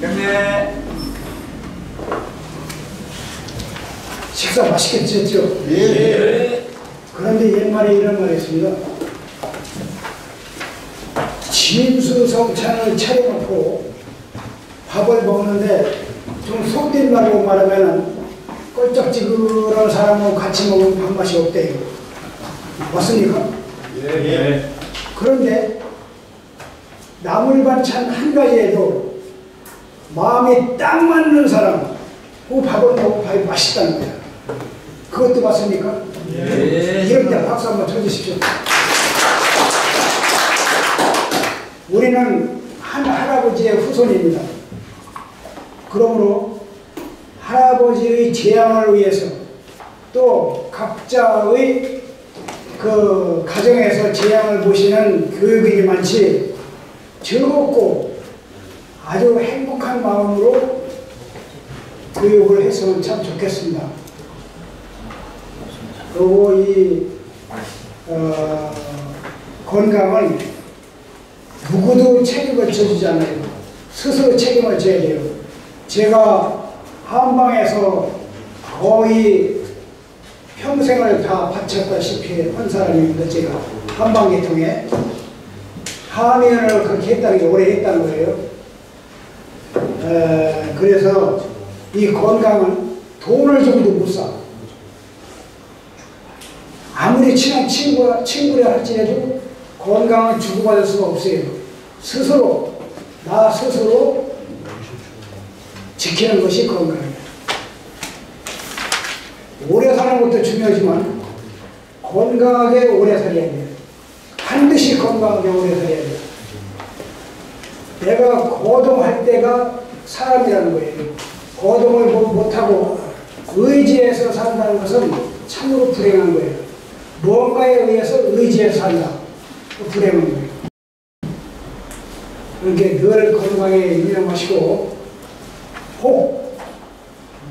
경례. 식사 맛있게 드셨죠? 예. 그런데 옛말에 이런 말이 있습니다. 진수성찬을 차려놓고 밥을 먹는데 좀 속된 말로 말하면 껄쩍지근한 사람하고 같이 먹으면 밥맛이 없대요. 맞습니까? 예. 그런데 나물 반찬 한 가지에도 마음이 딱 맞는 사람 그 밥을 먹고 밥이 맛있다는 거야. 그것도 맞습니까? 예. 이럴 때 박수 한번 쳐주십시오. 우리는 한 할아버지의 후손입니다. 그러므로 할아버지의 재앙을 위해서 또 각자의 그 가정에서 재앙을 보시는 교육이 많지 즐겁고 아주 행복한 마음으로 교육을 했으면 참 좋겠습니다. 그리고 이 건강은 누구도 책임을 져주지 않아요. 스스로 책임을 져야 돼요. 제가 한방에서 거의 평생을 다 바쳤다시피 한 사람입니다. 제가 한방계통에 한의원을 그렇게 했다는 게 오래 했다는 거예요. 그래서 이 건강은 돈을 줘도 못 사. 아무리 친한 친구라 할지라도 건강을 주고받을 수가 없어요. 스스로, 나 스스로 지키는 것이 건강입니다. 오래 사는 것도 중요하지만 건강하게 오래 살아야 돼요. 반드시 건강하게 오래 살아야 돼요. 내가 거동할 때가 사람이라는 거예요. 거동을 못하고 의지해서 산다는 것은 참으로 불행한 거예요. 무언가에 의해서 의지해서 산다. 불행한 거예요. 그렇게 늘 건강에 유념하시고 혹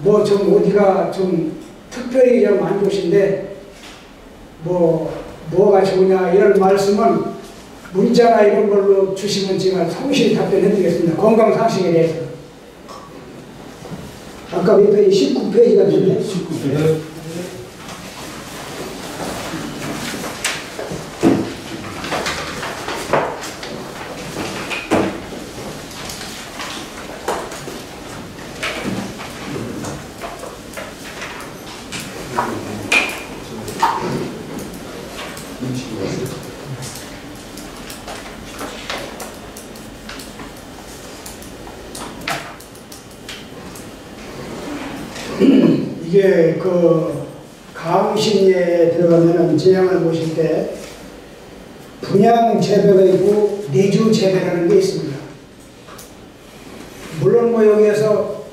뭐 좀 어디가 좀 특별히 좀 안 좋으신데 뭐가 좋으냐 이런 말씀은 문자나 이런 걸로 주시면 제가 성실히 답변해 드리겠습니다. 건강상식에 대해서. 아까 몇 페이지? 19페이지 같은데? 19페이지. 이게 그 가흥신예에 들어가면은 재앙을 보실 때 분양 재배가 있고 내주 재배라는 게 있습니다. 물론 뭐 여기에서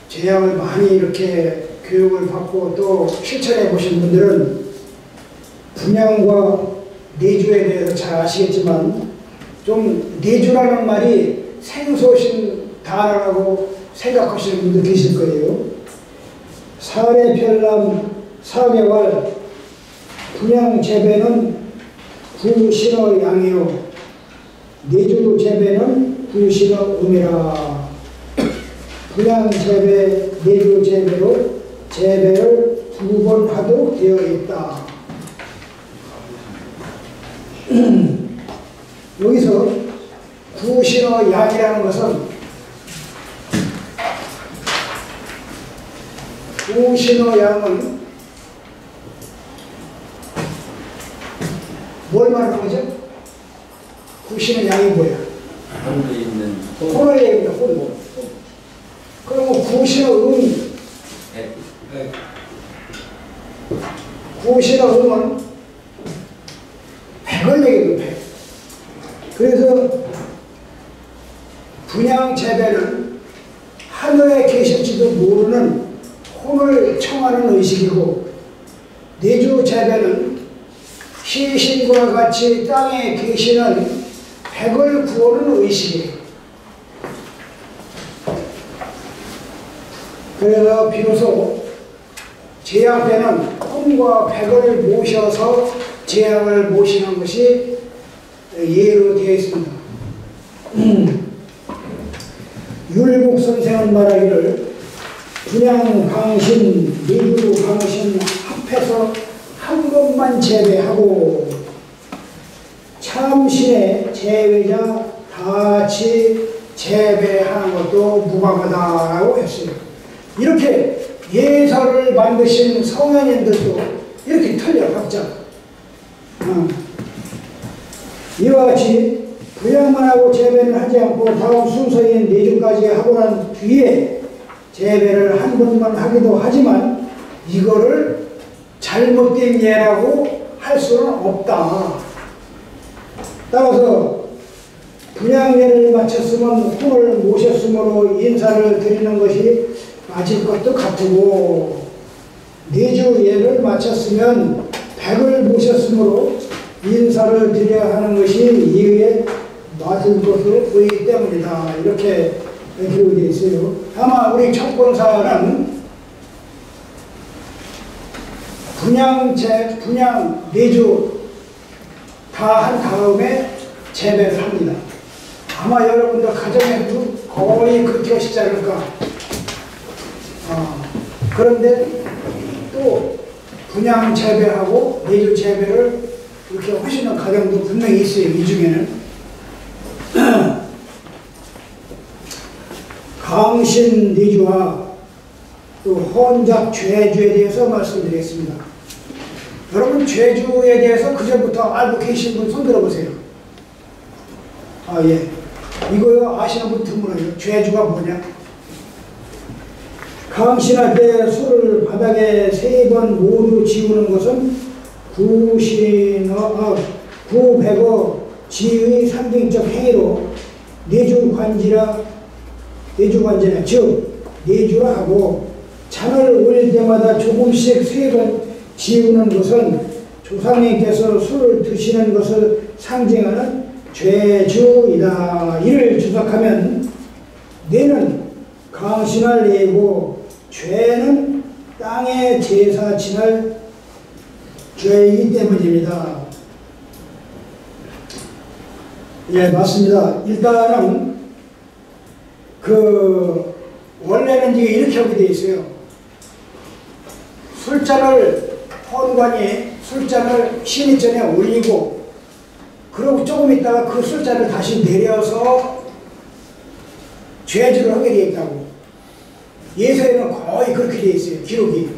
재앙을 많이 이렇게 교육을 받고 또 실천해 보신 분들은 분양과 내주에 대해서 잘 아시겠지만 좀 내주라는 말이 생소하신 단어라고 생각하시는 분들 계실 거예요. 사례 별남 4개월 분양 재배는 구신의 양이요 내주 재배는 구신의 음이라. 분양 재배, 내주 재배로 재배를 2번 하도록 되어 있다. 여기서 구신의 양이라는 것은 구신의 양은 뭘 말하는 거죠? 구신의 양이 뭐야? 하늘에 있는 혼을 얘기합니다. 혼. 그러면 구신의 음이 구신의 음은 100을 얘기해요. 100. 그래서 분양 재배는 하늘에 계실지도 모르는 혼을 청하는 의식이고 내주 재배는 시신과 같이 땅에 계시는 백을 구하는 의식이에요. 그래서 비로소 재앙 때는 혼과 백을 모셔서 재앙을 모시는 것이 예로 되어 있습니다. 율곡 선생은 말하기를 분양 강신, 내주 강신 합해서 한 번만 재배하고 참신의 재배자 다같이 재배하는 것도 무방하다라고 했어요. 이렇게 예설을 만드신 성현인들도 이렇게 틀려 각자. 이와 같이 분양만 하고 재배를 하지 않고 다음 순서인 내주까지 하고 난 뒤에 재배를 한 번만 하기도 하지만 이거를 잘못된 예라고 할 수는 없다. 따라서 분양예를 마쳤으면 혼을 모셨으므로 인사를 드리는 것이 맞을 것도 같고 내주예를 마쳤으면 백을 모셨으므로 인사를 드려야 하는 것이 이에 맞을 것으로 보이기 때문이다. 이렇게 기록이 되어 있어요. 아마 우리 척본사는 분양, 내주 다 한 다음에 재배를 합니다. 아마 여러분들 가정에도 거의 그렇게 하시지 않을까. 그런데 또 분양 재배하고 내주 재배를 그렇게 하시는 가정도 분명히 있어요. 이 중에는 강신 내주와 또 혼잡 죄주에 대해서 말씀드리겠습니다. 여러분 죄주에 대해서 그전부터 알고 계신 분 손 들어보세요. 예. 이거요 아시는 분 드물어요. 죄주가 뭐냐? 강신할 때 술을 바닥에 3번 모두 지우는 것은 구백어 지의 상징적 행위로 내주관지라 즉 내주라 하고 잔을 올릴 때마다 조금씩 3번 지우는 것은 조상님께서 술을 드시는 것을 상징하는 죄주이다. 이를 주석하면 내는 강신할 예고 죄는 땅에 제사 지날 죄이기 때문입니다. 예, 맞습니다. 일단은 원래는 이게 이렇게 하게 되어 있어요. 헌관이 술잔을 신입전에 올리고 그리고 조금 있다가 그 술잔을 다시 내려서 죄주를 하게 되어 있다고. 예서에는 거의 그렇게 되어 있어요. 기록이.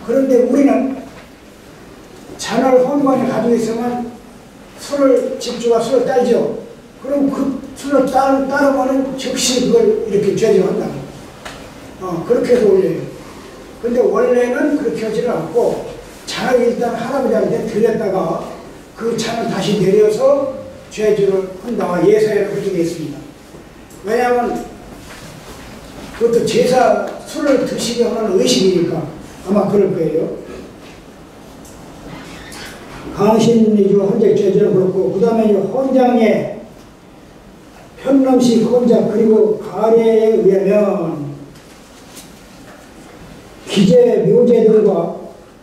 그런데 우리는 잔을 헌관에 가지고 있으면 집주가 술을 따르죠. 그럼 그 술을 따르면 즉시 그걸 이렇게 죄주를 한다고. 그렇게 해서 올려요. 근데 원래는 그렇게 하지는 않고 잔을 일단 할아버지한테 드렸다가 그 잔을 다시 내려서 죄주를 한다. 예서에는 그렇게 되어 있습니다. 왜냐하면 그것도 술을 드시게 하는 의식이니까 아마 그럴 거예요. 강신리주 헌작죄주는 그렇고, 그 다음에 헌장의 편남식 헌작 그리고 가례에 의하면 기제, 묘제들과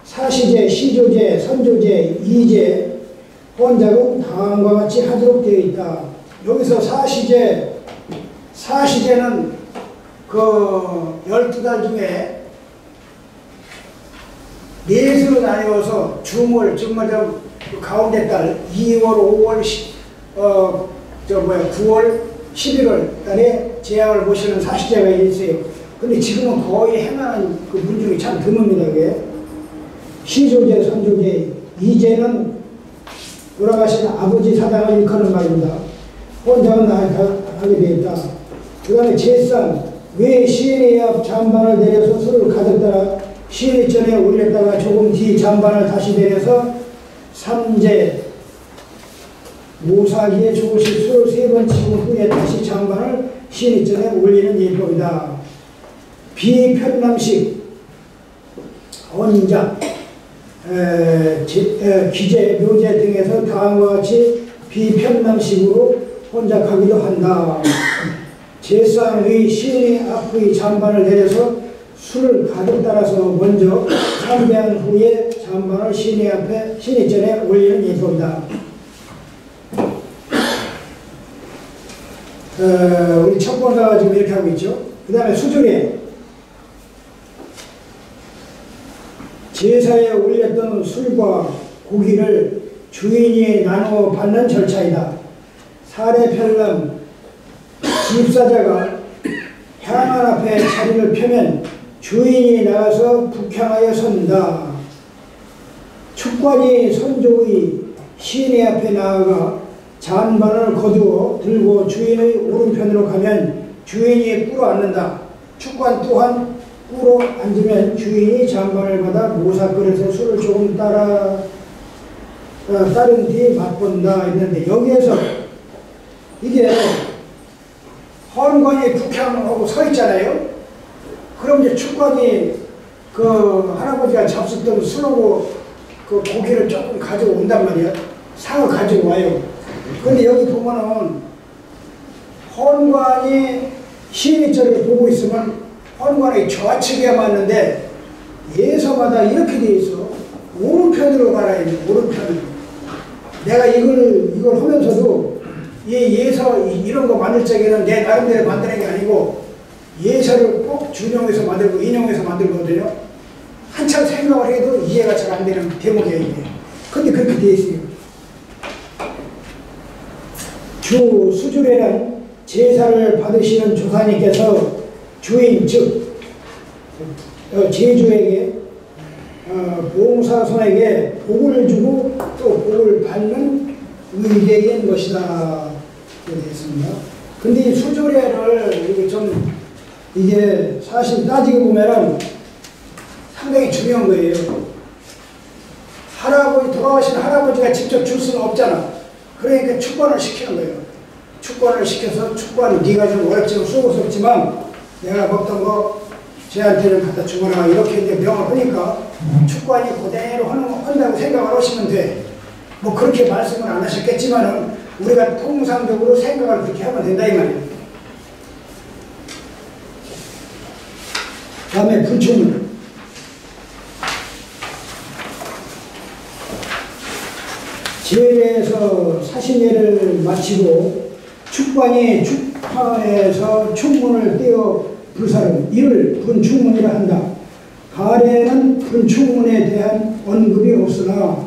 사시제, 시조제, 선조제, 이제, 헌작은 다음과 같이 하도록 되어 있다. 여기서 사시제는 그 12달 중에 넷으로 나뉘어서 중월, 그 가운데 달 2월, 5월, 9월, 11월 달에 제약을 모시는 사시제가 있어요. 근데 지금은 거의 행하는 그 문 중에 참 드뭅니다. 그게 시조제, 선조제, 이제는 돌아가신 아버지 사당을 일컫는 말입니다. 혼자는 하게 되어 있다. 그 다음에 제상, 왜 시인의 앞 잔반을 내려서 술을 가득 따라 시인의 전에 올렸다가 조금 뒤 잔반을 다시 내려서 삼제, 모사기에 조금씩 술을 3번 치고 후에 다시 잔반을 시인의 전에 올리는 예법이다. 비편남식, 헌작, 기제, 묘제 등에서 다음과 같이 비편남식으로 혼작하기도 한다. 제상의 시인의 앞의 잔반을 내려서 술을 가득 따라서 먼저 참배한 후에 잔반을 시인의 전에 올리는 예법이다. 우리 첩보사가 지금 이렇게 하고 있죠. 그 다음에 수주례. 제사에 올렸던 술과 고기를 주인이 나누어 받는 절차이다. 사례편람 집사자가 향안 앞에 자리를 펴면 주인이 나가서 북향하여 선다. 축관이 선조의 시인의 앞에 나아가 잔반을 거두어 들고 주인의 오른편으로 가면 주인이 꿇어 앉는다. 축관 또한 꿇어 앉으면 주인이 잔반을 받아 모사 그릇에 술을 조금 따른 뒤 맛본다 했는데, 여기에서 이게 헌관이 북향하고 서 있잖아요. 그럼 이제 축관이 그 할아버지가 잡수던 술하고 그 고기를 조금 가지고 온단 말이야. 상을 가지고 와요. 근데 여기 보면은 헌관이 시인이 저를 보고 있으면 헌관의 좌측에 맞는데 예서마다 이렇게 돼 있어. 오른편으로 가라 했네. 오른편으로. 내가 이걸 하면서도 이 예서 이런 거 만들 적에는 내 나름대로 만드는 게 아니고 예서를 꼭 준용해서 만들고 인용해서 만들거든요. 한참 생각을 해도 이해가 잘 안 되는 대목이에요, 이게. 근데 그렇게 돼 있어요. 주 수주례는 제사를 받으시는 조사님께서 주인 즉 제주에게 봉사손에게 복을 주고 또 복을 받는 의례인 것이다. 이렇게 했습니다. 근데 이 수주례를 이게 사실 따지고 보면은 상당히 중요한 거예요. 돌아가신 할아버지가 직접 줄 수는 없잖아. 그러니까 축관을 시키는 거예요. 축관을 시켜서 네가 좀 월급을 쓰고 싶지만 내가 먹던 거 쟤한테는 갖다 주거나 이렇게 이제 명을 하니까 축관이 그대로 한다고 생각을 하시면 돼. 뭐 그렇게 말씀을 안 하셨겠지만은 우리가 통상적으로 생각을 그렇게 하면 된다 이 말이에요. 다음에 불충문. 제례에서 사신예를 마치고 축관이 축하에서 충문을 떼어 불사름 이를 분충문이라 한다. 가례는 분충문에 대한 언급이 없으나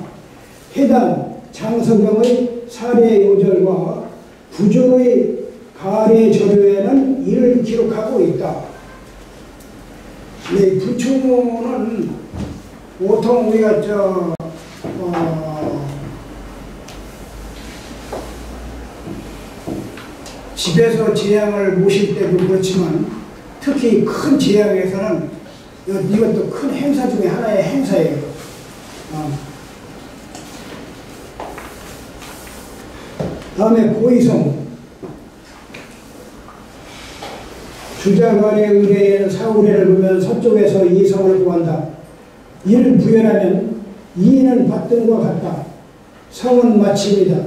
해당 장서경의 사례 요절과 구조의 가례 저료에는 이를 기록하고 있다. 네, 분충문은 보통 우리가 집에서 제양을 모실 때도 그렇지만 특히 큰 제양에서는 이것도 큰 행사 중에 하나의 행사예요. 다음에 고의성. 주자간의 의례에는 사후례를 보면 서쪽에서 이성을 구한다. 이를 부연하면 이는 받든과 같다. 성은 마침이다.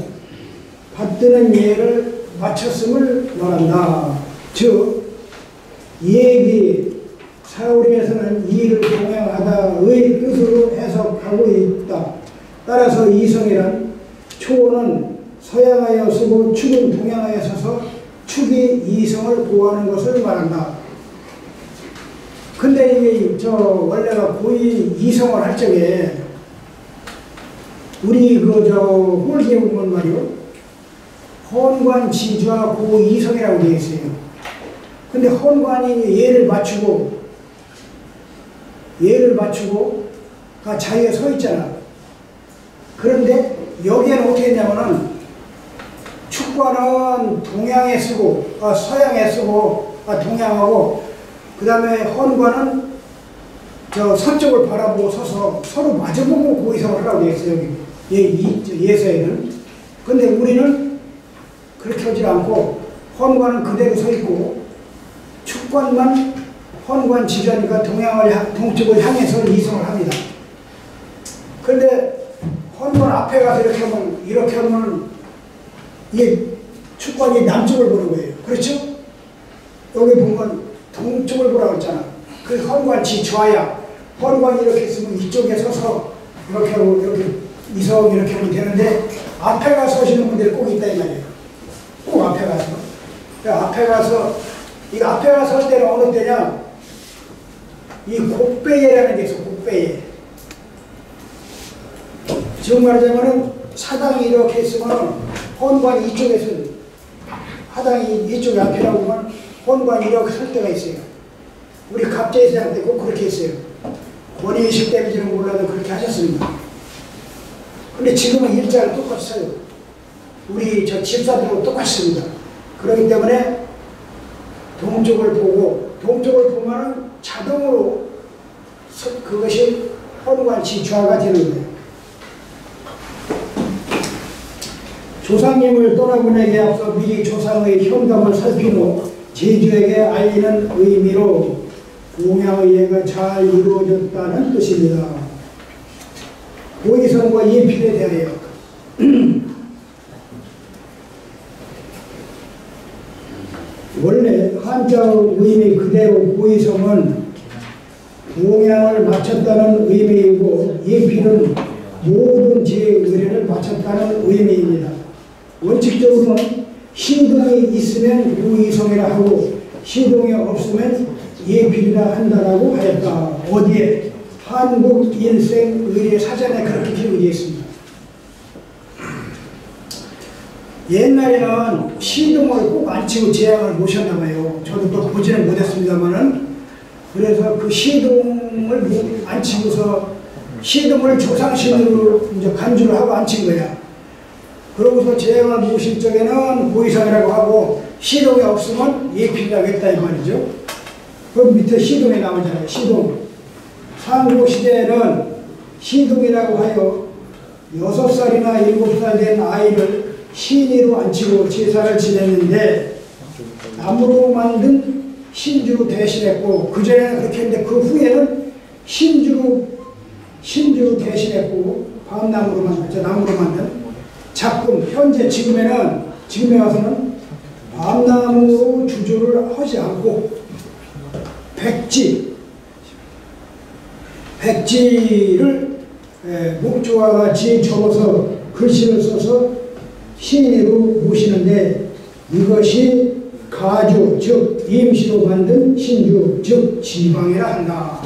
받드는 예를 마쳤음을 말한다. 즉 예기 사후례에서는 이를 동행하다의 뜻으로 해석하고 있다. 따라서 이성이란 초는 서양하여 쓰고 축은 동양하여 서서 축이 이성을 구하는 것을 말한다. 근데 이게 원래가 고의 이성을 할 적에 우리 홀기에 보면 말이요. 헌관 지주와 고 이성이라고 되어 있어요. 근데 헌관이 예를 맞추고 자리에 서 있잖아. 그런데 여기에는 어떻게 했냐면은 축관은 동양에 쓰고 서양에 쓰고 동양하고 그 다음에 헌관은 서쪽을 바라보고 서서 서로 마주보고 고의성을 하라고 되어 있어요. 여기 예서에는. 근데 우리는 그렇게 하지 않고 헌관은 그대로 서 있고 축관만 헌관 지주니까 동쪽을 향해서 이성을 합니다. 그런데 헌관 앞에 가서 이렇게 하면 이게 축관이 남쪽을 보는 거예요. 그렇죠? 여기 보면 동쪽을 보라고 했잖아. 그 헌관 지좌야. 헌관이 이렇게 있으면 이쪽에 서서 이렇게 하고 이렇게 이성 이렇게 하면 되는데 앞에 가서 서시는 분들이 꼭 있다 이 말이에요. 꼭 앞에 가서. 앞에 가서 이 앞에 가서 설 때는 어느 때냐? 이 곡배예라는 게 있어. 곡배예. 지금 말하자면은 사당이 이렇게 있으면 헌관이 이쪽에서 하당이 이쪽에 앞에 나오면 헌관이 이렇게 설 때가 있어요. 우리 갑자기시장 때 꼭 그렇게 했어요. 원인식 때문인지는 몰라도 그렇게 하셨습니다. 근데 지금은 일자를 똑같이 써요. 우리 저 집사들하고 똑같습니다. 그렇기 때문에 동쪽을 보면은 자동으로 그것이 헌관 지좌가 되는 거예요. 조상님을 떠나보내기에 앞서 미리 조상의 현감을 살피고 제주에게 알리는 의미로 공양의 예가 잘 이루어졌다는 뜻입니다. 고의성과 예필에 대하여 원래 한자의 의미 그대로 고의성은 공양을 마쳤다는 의미이고 예필은 모든 제의 의뢰를 마쳤다는 의미입니다. 원칙적으로는 신동이 있으면 고의성이라 하고 신동이 없으면 예필이라 한다라고 하였다. 어디에? 한국인생 의례사전에 그렇게 기록되어 있습니다. 옛날에는 시동을 꼭 안 치고 제양을 모셨나봐요. 저도 또 보지는 못했습니다만은. 그래서 그 시동을 안 치고서 시동을 조상신으로 이제 간주를 하고 앉힌 거야. 그러고서 제양을 모실 적에는 고의성이라고 하고 시동이 없으면 예필이라고 했다 이 말이죠. 그 밑에 시동이 나오잖아요. 시동. 삼국시대에는 시동이라고 하여 6살이나 7살 된 아이를 신의로 앉히고 제사를 지냈는데 나무로 만든 신주로 대신했고, 그전에는 그렇게 했는데 그 후에는 신주로 대신했고, 밤나무로 만든, 나무로 만든 작품, 현재 지금에 와서는 밤나무로 주조를 하지 않고 백지를 목조와 같이 접어서 글씨를 써서 신의로 모시는데, 이것이 가주, 즉 임시로 만든 신주, 즉 지방이라 한다.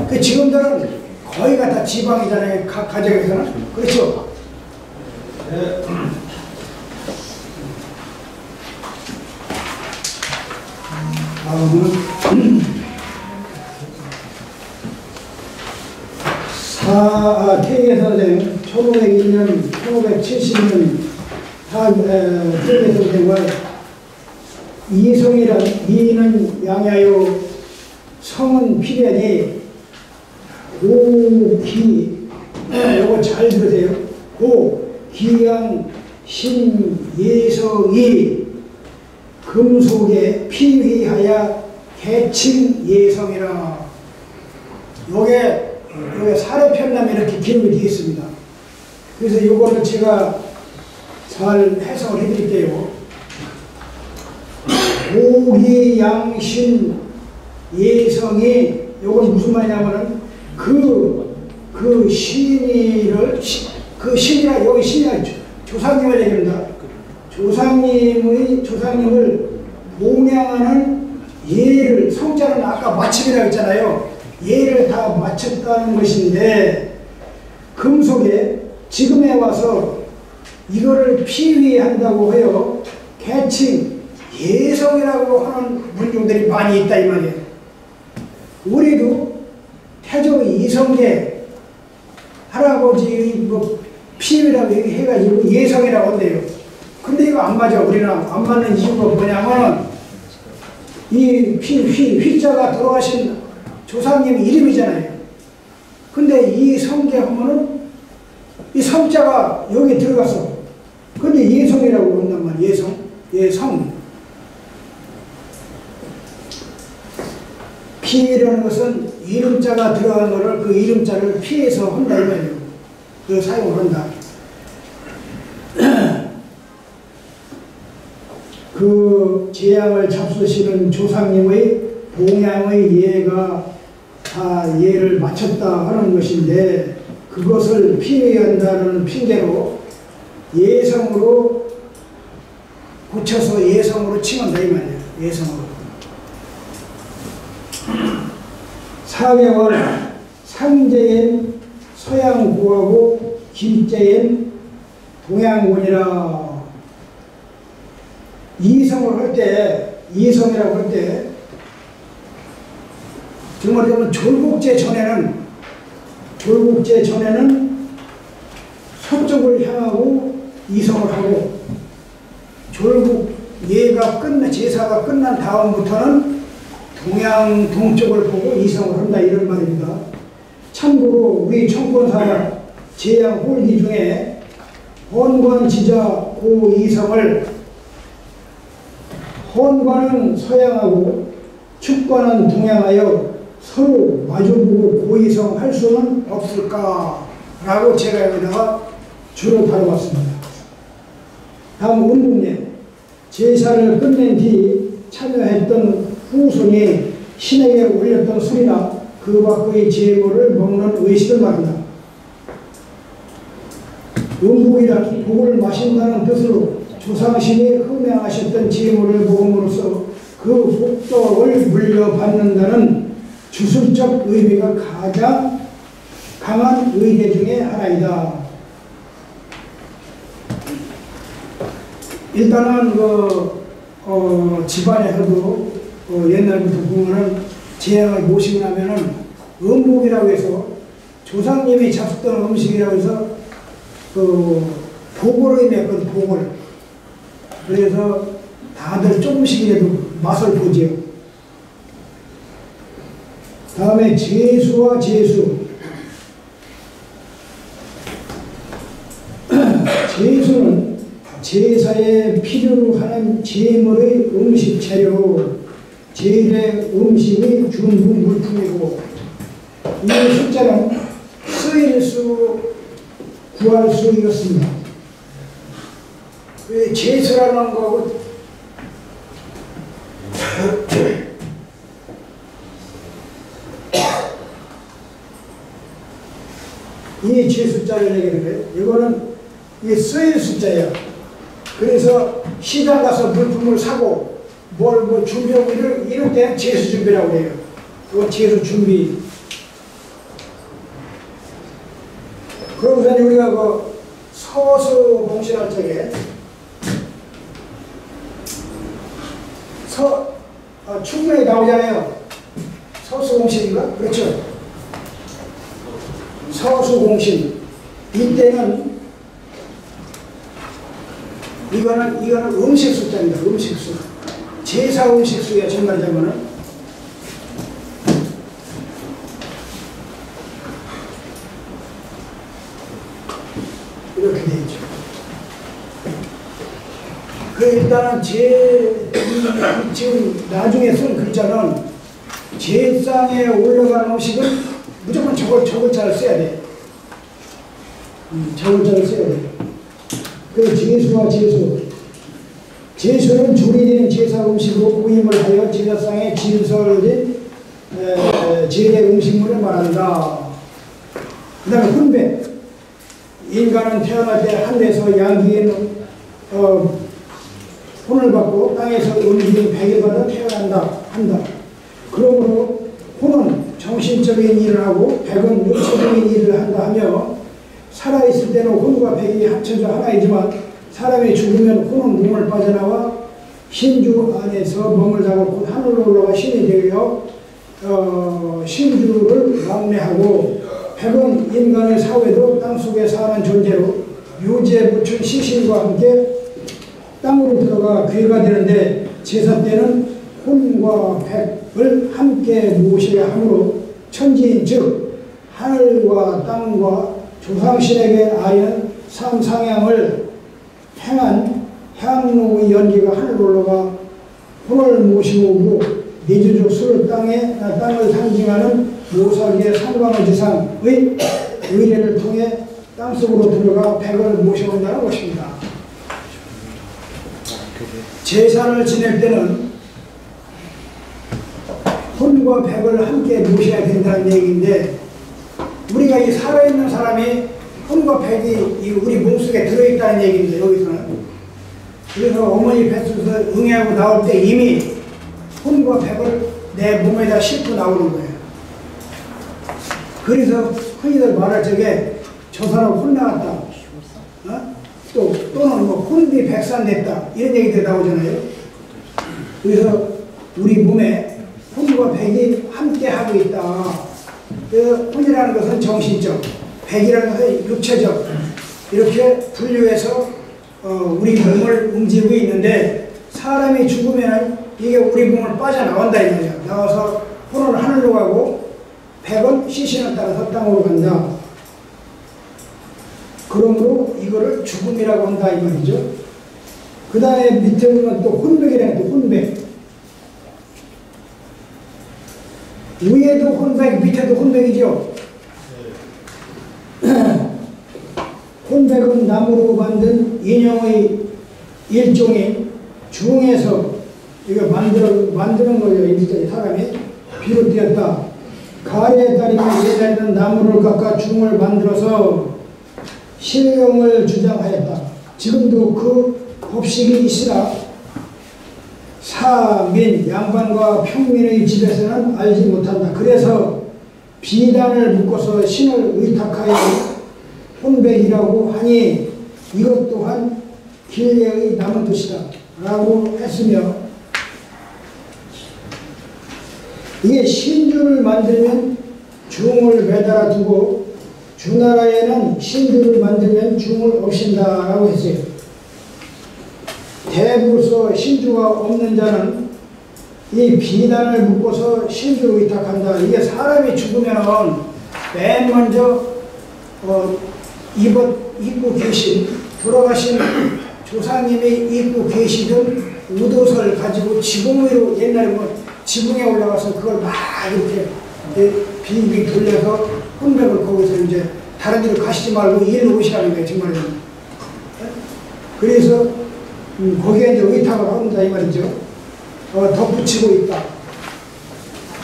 그 지금들은 거의가 다 지방이잖아요. 각 가정에서는. 그렇죠? 다음은 태계선생 1502년, 1570년 태계선생과 이성이란 이는 양야요 성은 필연이 고기, 요거 잘 들으세요. 고기양 신예성이 금속에 피휘하여 개칭 예성이라. 요게 사례편남에 이렇게 기록이 되어 있습니다. 그래서 요거를 제가 잘 해석을 해드릴게요. 고기양신 예성이, 요건 무슨 말이냐면은 그 신이를, 그 신이라, 여기 신이라 조상님을 얘기합니다. 조상님을 봉양하는 예를, 성자는 아까 마침이라고 했잖아요. 예를 다 마쳤다는 것인데, 금속에 지금에 와서 이거를 피위한다고 해요. 개칭, 예성이라고 하는 문종들이 많이 있다 이 말이에요. 우리도 태조 이성계 할아버지 피위라고 해가지고 예성이라고 한대요. 근데 이거 안 맞아. 우리는 안 맞는 이유가 뭐냐면, 이 휘자가 돌아가신 조상님 이름이잖아요. 근데 이 성계 하면은 이 성자가 여기 들어갔어. 근데 예성이라고 한단 말이에요. 예성. 피라는 것은 이름자가 들어간 거를, 그 이름자를 피해서 한다 이 말이에요. 그 사용을 한다. 그 제양을 잡수시는 조상님의 봉양의 예가 다 예를 마쳤다 하는 것인데, 그것을 피해한다는 핑계로 예성으로 고쳐서 예성으로 치면 돼 이 말이에요. 예성으로. 4개월 상제엔 서양구하고 김제엔 동양군이라. 이성을 할 때, 이성이라고 할 때 정말 졸국제 전에는 서쪽을 향하고 이성을 하고, 졸국 제사가 끝난 다음부터는 동쪽을 보고 이성을 한다 이런 말입니다. 참고로 우리 청권사 제양 홀기 중에 헌관 지자 고 이성을, 헌관은 서양하고 축관은 동양하여 서로 마주보고 고이성 할 수는 없을까라고 제가 여기다가 주로 다뤄봤습니다. 다음 운동례. 제사를 끝낸 뒤 참여했던 후손이 신에게 올렸던 술이나 그 밖의 제물을 먹는 의식을 말한다. 음복이란 복을 마신다는 뜻으로 조상신이 흠양하셨던 제물을 먹음으로써 그 복덕을 물려받는다는 주술적 의미가 가장 강한 의례 중에 하나이다. 일단은 집안에서도 옛날부터 보면은 제양을 모시고 나면은 음복이라고 해서 조상님이 잡수던 음식이라고 해서 복을 의미했거든, 복을. 그래서 다들 조금씩이라도 맛을 보지요. 다음에 제수와 제수. 제수는 제사에 필요로 하는 제물의 음식 재료, 제일의 음식의 중부 물품이고, 이 숫자는 쓰일 수, 구할 수 이렇습니다. 제수라는 거하고 이 제숫자를 얘기하는 거예요. 이거는 이게 쓰일 숫자예요. 그래서 시장 가서 물품을 사고 뭘 준비하고 이럴 때는 제수 준비라고 해요. 그건 제수 준비. 그러고서 우리가 서수 공신할 적에 충분히 나오잖아요. 서수 공신인가? 그렇죠. 서수 공신. 이때는 이거는 음식 숫자입니다. 음식수. 제사 음식수야 정말자면은. 이렇게 되어 있죠. 일단은 지금 나중에 쓴 글자는 제상에 올라가는 음식은 무조건 저글자를 써야 돼. 저글자를 써야 돼. 그 제수와 제수. 제수는 조리된 제사 음식으로 구임을 하여 제사상에 진설된 제대 음식물을 말한다. 그 다음에 훈배. 인간은 태어날 때 하늘에서 양기에는 혼을 받고 땅에서 음식인 100일마다 태어난다 한다. 그러므로 혼은 정신적인 일을 하고 백은 육체적인 일을 한다 하며, 살아있을 때는 혼과 백이 합쳐져 하나이지만 사람이 죽으면 혼은 몸을 빠져나와 신주 안에서 머물다가 곧 하늘로 올라가 신이 되어 신주를 왕래하고, 백은 인간의 사회도 땅속에 사는 존재로 유지에 붙은 시신과 함께 땅으로 들어가 괴가 되는데, 제사 때는 혼과 백을 함께 모셔야 하므로 천지인 즉 하늘과 땅과 조상신에게 아리는 삼상향을 행한 향로의 연기가 하늘로 올라가 혼을 모시고 오고, 내주적 술을 땅을 상징하는 모사기의 상관어지상의 의례를 통해 땅속으로 들어가 백을 모셔온다는 것입니다. 제사를 지낼 때는 혼과 백을 함께 모셔야 된다는 얘기인데, 우리가 이 살아있는 사람이 혼과 백이 우리 몸속에 들어있다는 얘기인데, 여기서는 그래서 어머니 뱃속에서 응애하고 나올 때 이미 혼과 백을 내 몸에다 싣고 나오는 거예요. 그래서 흔히들 말할 적에 저 사람 혼나갔다. 또는 뭐 혼비 백산됐다. 이런 얘기들이 나오잖아요. 그래서 우리 몸에 혼과 백이 함께 하고 있다. 그래서 혼이라는 것은 정신적, 백이라는 것은 육체적, 이렇게 분류해서 우리 몸을 움직이고 있는데, 사람이 죽으면 이게 우리 몸을 빠져나온다 이 말이야. 나와서 혼은 하늘로 가고 백은 시신을 따라서 땅으로 간다. 그러므로 이거를 죽음이라고 한다 이 말이죠. 그 다음에 밑에 보면 또 혼백이라는 또 혼백. 위에도 혼백, 밑에도 혼백이죠. 혼백은 나무로 만든 인형의 일종인 중에서 이거 만드는 거예요. 이 사람이 비롯되었다. 가래에 따르면 옛날에는 나무를 깎아 중을 만들어서 실용을 주장하였다. 지금도 그 법식이 있으나 사민, 양반과 평민의 집에서는 알지 못한다. 그래서 비단을 묶어서 신을 의탁하여 혼백이라고 하니 이것 또한 길례의 남은 뜻이다 라고 했으며, 이게 신주를 만들면 중을 매달아 두고 주나라에는 신주를 만들면 중을 없앤다 라고 했어요. 대부로서 신주가 없는 자는 이 비단을 묶어서 신주 의탁한다. 이게 사람이 죽으면은 맨 먼저 입고 계신, 돌아가신 조상님이 입고 계시던 우도설 가지고 지붕 위로, 옛날에 뭐 지붕에 올라가서 그걸 막 이렇게 빙빙 돌려서 혼백을 거기서 이제 다른 데로 가시지 말고 일로 오시라는 거예요, 정말로. 그래서 거기에 이제 의탁을 한다 이 말이죠. 덧붙이고 있다.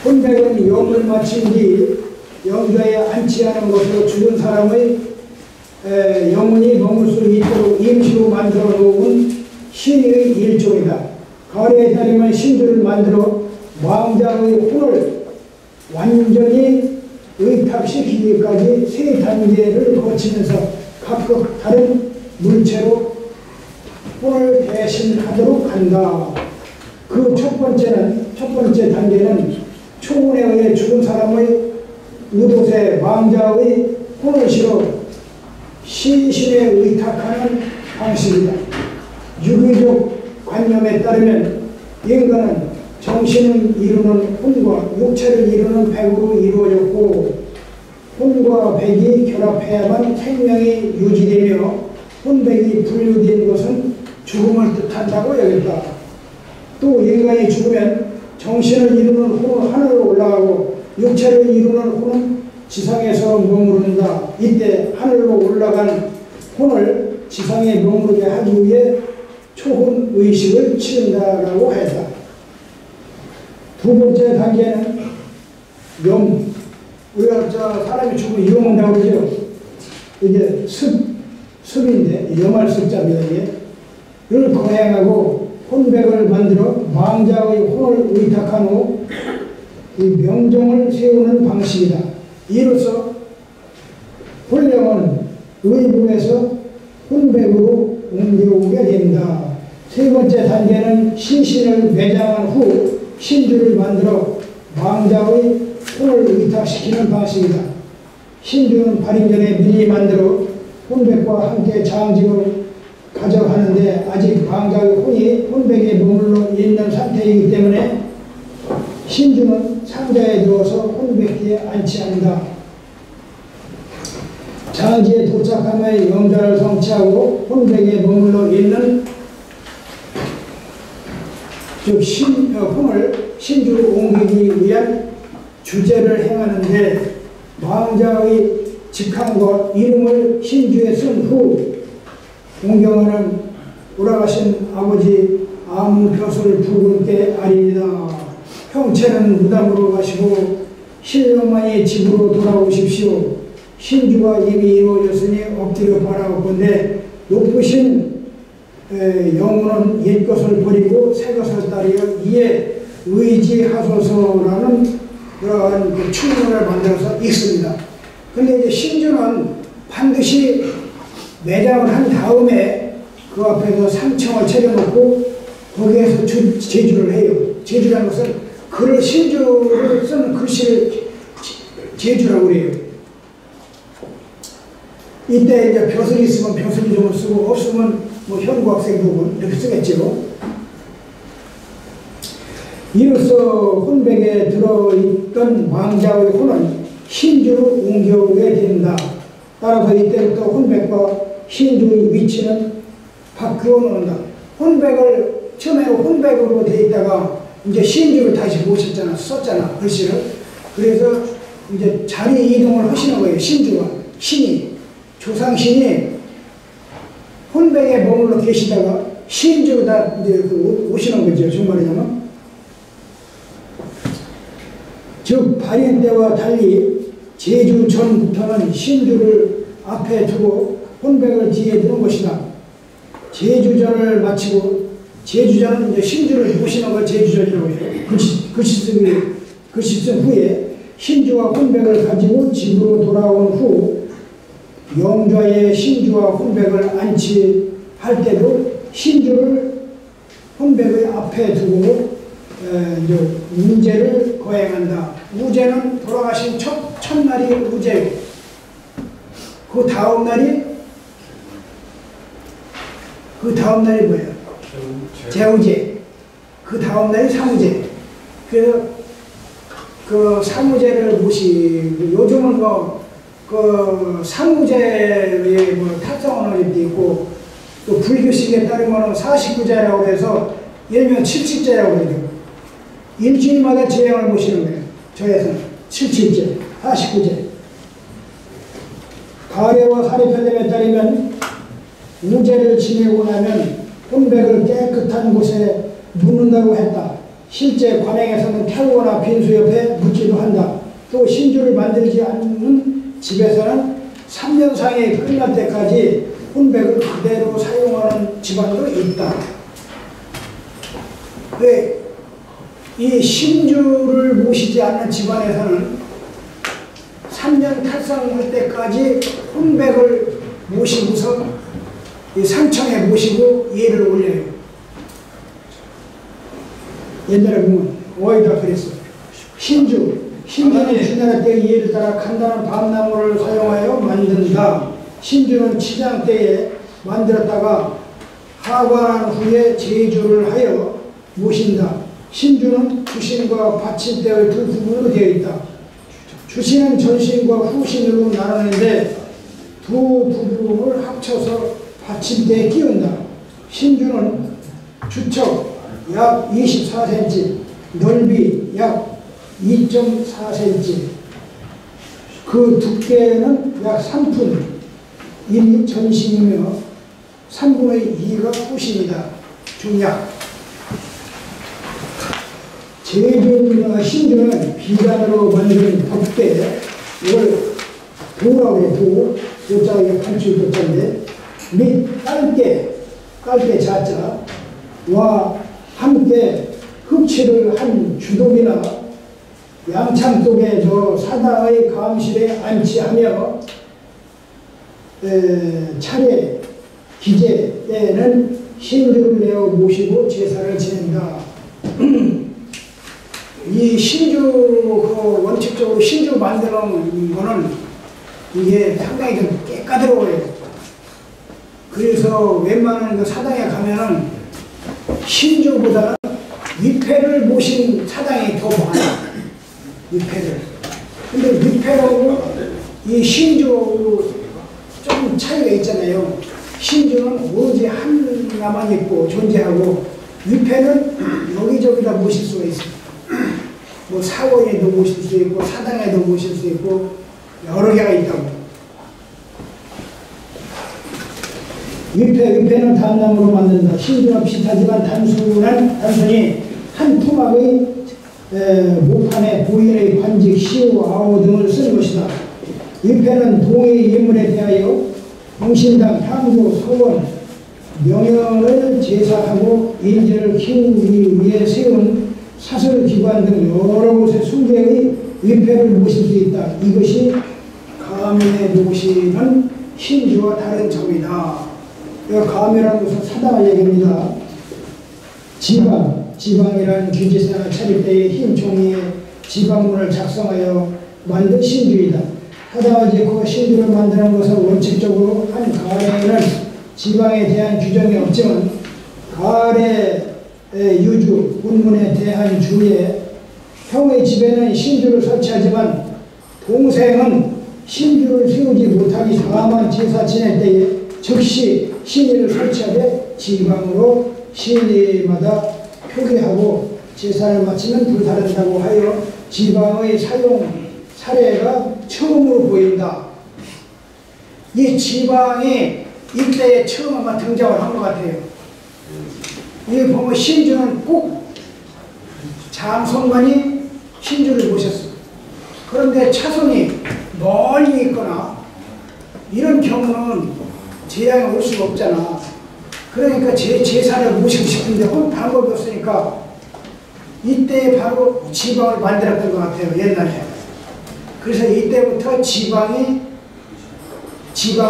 혼백은 영을 마친 뒤 영좌에 안치하는 것으로 죽은 사람의 영혼이 머물 수 있도록 임시로 만들어 놓은 신의 일종이다. 가래에 따르면 신주를 만들어 왕자의 혼을 완전히 의탁시키기까지 세 단계를 거치면서 각각 다른 물체로 혼을 대신하도록 한다. 그 첫 번째 단계는 초혼에 의해 죽은 사람의 우도세 왕자의 혼을 실어 시신에 의탁하는 방식이다. 유기적 관념에 따르면 인간은 정신을 이루는 혼과 육체를 이루는 백으로 이루어졌고, 혼과 백이 결합해야만 생명이 유지되며 혼백이 분류된 것은 죽음을 뜻한다고 여겼다. 또 인간이 죽으면 정신을 이루는 혼은 하늘로 올라가고 육체를 이루는 혼은 지상에서 머무른다. 이때 하늘로 올라간 혼을 지상에 머무르게 하기 위해 초혼 의식을 치른다라고 했다. 두 번째 단계는 영. 우리가 사람이 죽으면 영한다고 그러죠. 이게 습인데 염할 습자입니다. 이를 거행하고 혼백을 만들어 왕자의 혼을 의탁한 후 이 명종을 세우는 방식이다. 이로써 혼령은 의부에서 혼백으로 옮겨오게 된다. 세 번째 단계는 시신을 매장한 후 신주를 만들어 왕자의 혼을 의탁시키는 방식이다. 신주는 발인 전에 미리 만들어 혼백과 함께 장직을 가져가는데 아직 왕자의 혼이 혼백에 머물러 있는 상태이기 때문에 신주는 상자에 넣어서 혼백기에 안치한다. 장지에 도착하며 영자를 성취하고 혼백에 머물러 있는 혼을 신주로 옮기기 위한 주제를 행하는데, 왕자의 직함과 이름을 신주에 쓴 후 공경하는 돌아가신 아버지 암표소를 붉은께 아리이다. 형체는 무당으로 가시고 신령만이 집으로 돌아오십시오. 신주가 이미 이루어졌으니 엎드려 바라오건대 높으신 영혼은 옛 것을 버리고 새 것을 따르여 이에 의지하소서라는 그러한 그 충문을 만들어서 읽습니다. 근데 이제 신주는 반드시 매장을 한 다음에 그 앞에서 상청을 차려놓고 거기에서 제주를 해요. 제주라는 것은 글을 신주를 쓰는 글씨를 제주라고 그래요. 이때 이제 벼슬이 있으면 벼슬이 좀 쓰고 없으면 뭐 현구학생 부분 이렇게 쓰겠죠. 이로써 혼백에 들어있던 왕자의 혼은 신주로 옮겨오게 된다. 따라서 이때부터 혼백과 신주의 위치는 바뀌어 놓는다. 혼백을 처음에는 혼백으로 돼 있다가 이제 신주를 다시 모셨잖아, 썼잖아, 글씨를. 그래서 이제 자리 이동을 하시는 거예요. 신주가, 신이, 조상신이 혼백에 머물러 계시다가 신주로 다 이제 오시는 거죠. 정말이냐면. 즉 발인 때와 달리 제주 전부터는 신주를 앞에 두고 혼백을 뒤에 두는 것이다. 제주전을 마치고 제주전은 이제 신주를 모시는 걸 제주전이라고 해요. 글씨 쓴 후에 신주와 혼백을 가지고 집으로 돌아온 후 영좌에 신주와 혼백을 안치할 때도 신주를 혼백의 앞에 두고 이제 우제를 거행한다. 우제는 돌아가신 첫날이 우제고 그 다음 날이 뭐예요? 제우제. 그 다음 날이 사무제. 그 사무제를 모시고 요즘은 그 사무제의 뭐 탑승원이 있고 또 불교식에 따르면 49제라고 해서 일명 70제라고 해요. 일주일마다 제양을 모시는 거예요. 저에서는 77제, 49제. 가례와 사리편lem에 따르면 우제를 지내고 나면 혼백을 깨끗한 곳에 묻는다고 했다. 실제 관행에서는 태우거나 빈수 옆에 묻기도 한다. 또 신주를 만들지 않는 집에서는 3년상이 끝날 때까지 혼백을 그대로 사용하는 집안도 있다. 왜? 이 신주를 모시지 않는 집안에서는 3년 탈상할 때까지 혼백을 모시고서 이 상청에 모시고 예를 올려요. 옛날에 보면 어이다 그랬어. 신주는 주나라 때의 예를 따라 간단한 밤나무를 사용하여 만든다. 신주는 치장 때에 만들었다가 하관한 후에 제주를 하여 모신다. 신주는 주신과 받침대의 두 부분으로 되어 있다. 주신은 전신과 후신으로 나누는데 두 부분을 합쳐서 받침대에 끼운다. 신주는 주척 약 24cm, 넓이 약 2.4cm, 그 두께는 약 3푼 1이 전신이며 3분의 2가 후신이다. 중약. 제주나 신주는 비단으로 만든 덮개, 이걸 도라고 해요. 도, 도자가 간추 도자인데 및 깔개 자자와 함께 흡치를 한 주독이나 양창독의 저 사당의 감실에 안치하며 차례 기제 때에는 신주를 내어 모시고 제사를 지낸다. 이 신주 그 원칙적으로 신주 만드는 거는 이게 상당히 좀 깨까다로워요. 그래서 웬만한 그 사당에 가면은 신주보다는 위패를 모신 사당이 더 많아요. 위패를. 근데 위패하고 이 신주 좀 차이가 있잖아요. 신주는 오로지 하나만 있고 존재하고 위패는 여기저기다 모실 수가 있어요. 뭐 사원에도 모실 수 있고 사당에도 모실 수 있고 여러 개가 있다고. 위패는 단나무로 만든다. 신주와 비슷하지만 단순히 한 토막의 모판에 보일의 관직, 시우, 아오 등을 쓰는 것이다. 위패는 동의 예물에 대하여 공신당, 향교, 서원 명령을 제사하고 인재를 키우기 위해 세운 사설기관 등 여러 곳의 숭배의 위패를 모실 수 있다. 이것이 가면에 모시는 신주와 다른 점이다. 가면이라는 것은 사당을 얘기합니다. 지방이라는 규제사나 차릴 때의 흰 종이에 지방문을 작성하여 만든 신주이다. 사당을 짓고 신주를 만드는 것은 원칙적으로 한 가래에는 지방에 대한 규정이 없지만 가래 유주, 운문에 대한 주에 형의 집에는 신주를 설치하지만 동생은 신주를 세우지 못하니 다만 제사 지낼 때에 즉시 신의를 설치하되 지방으로 신의마다 표기하고 제사를 마치면 불사른다고 하여 지방의 사용 사례가 처음으로 보인다. 이 지방이 이때에 처음 아마 등장을 한 것 같아요. 여기 보면 신주는 꼭 장손만이 신주를 모셨어. 그런데 차손이 멀리 있거나 이런 경우는 재앙이 올 수가 없잖아. 그러니까 제사를 모시고 싶은데 방법이 없으니까 이때 바로 지방을 만들었던 것 같아요. 옛날에. 그래서 이때부터 지방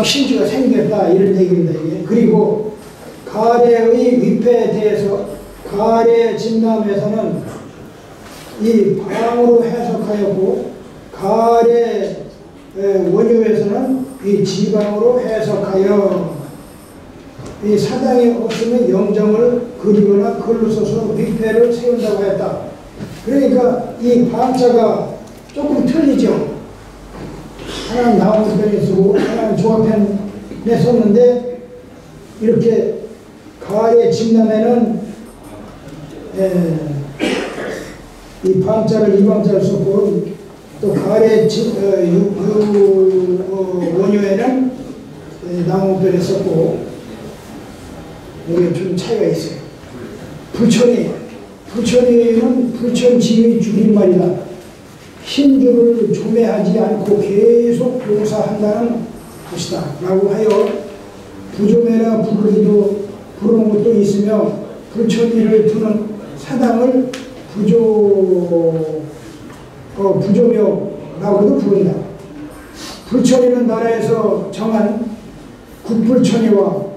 신주가 생겼다 이런 얘기입니다. 이게. 그리고 가래의 위패에 대해서 가래 진남에서는 이 방으로 해석하였고 가래 원유에서는 이 지방으로 해석하여 이 사당이 없으면 영정을 그리거나 글로 써서 위패를 세운다고 했다. 그러니까 이 방자가 조금 틀리죠. 하나는 나온 편에 쓰고 하나는 조합편에 썼는데 이렇게 가래 진남에는 이 방자를 이방자를 썼고 또 가래 원유에는 나무편에 썼고 여기 좀 차이가 있어요. 불천이는 불천지의 줄임말이다. 신주를 조매하지 않고 계속 봉사한다는 것이다 라고 하여 부조매라 부르는 것도 있으며 불천이를 두는 사당을 부조묘라고도 부른다. 불천이는 나라에서 정한 국불천이와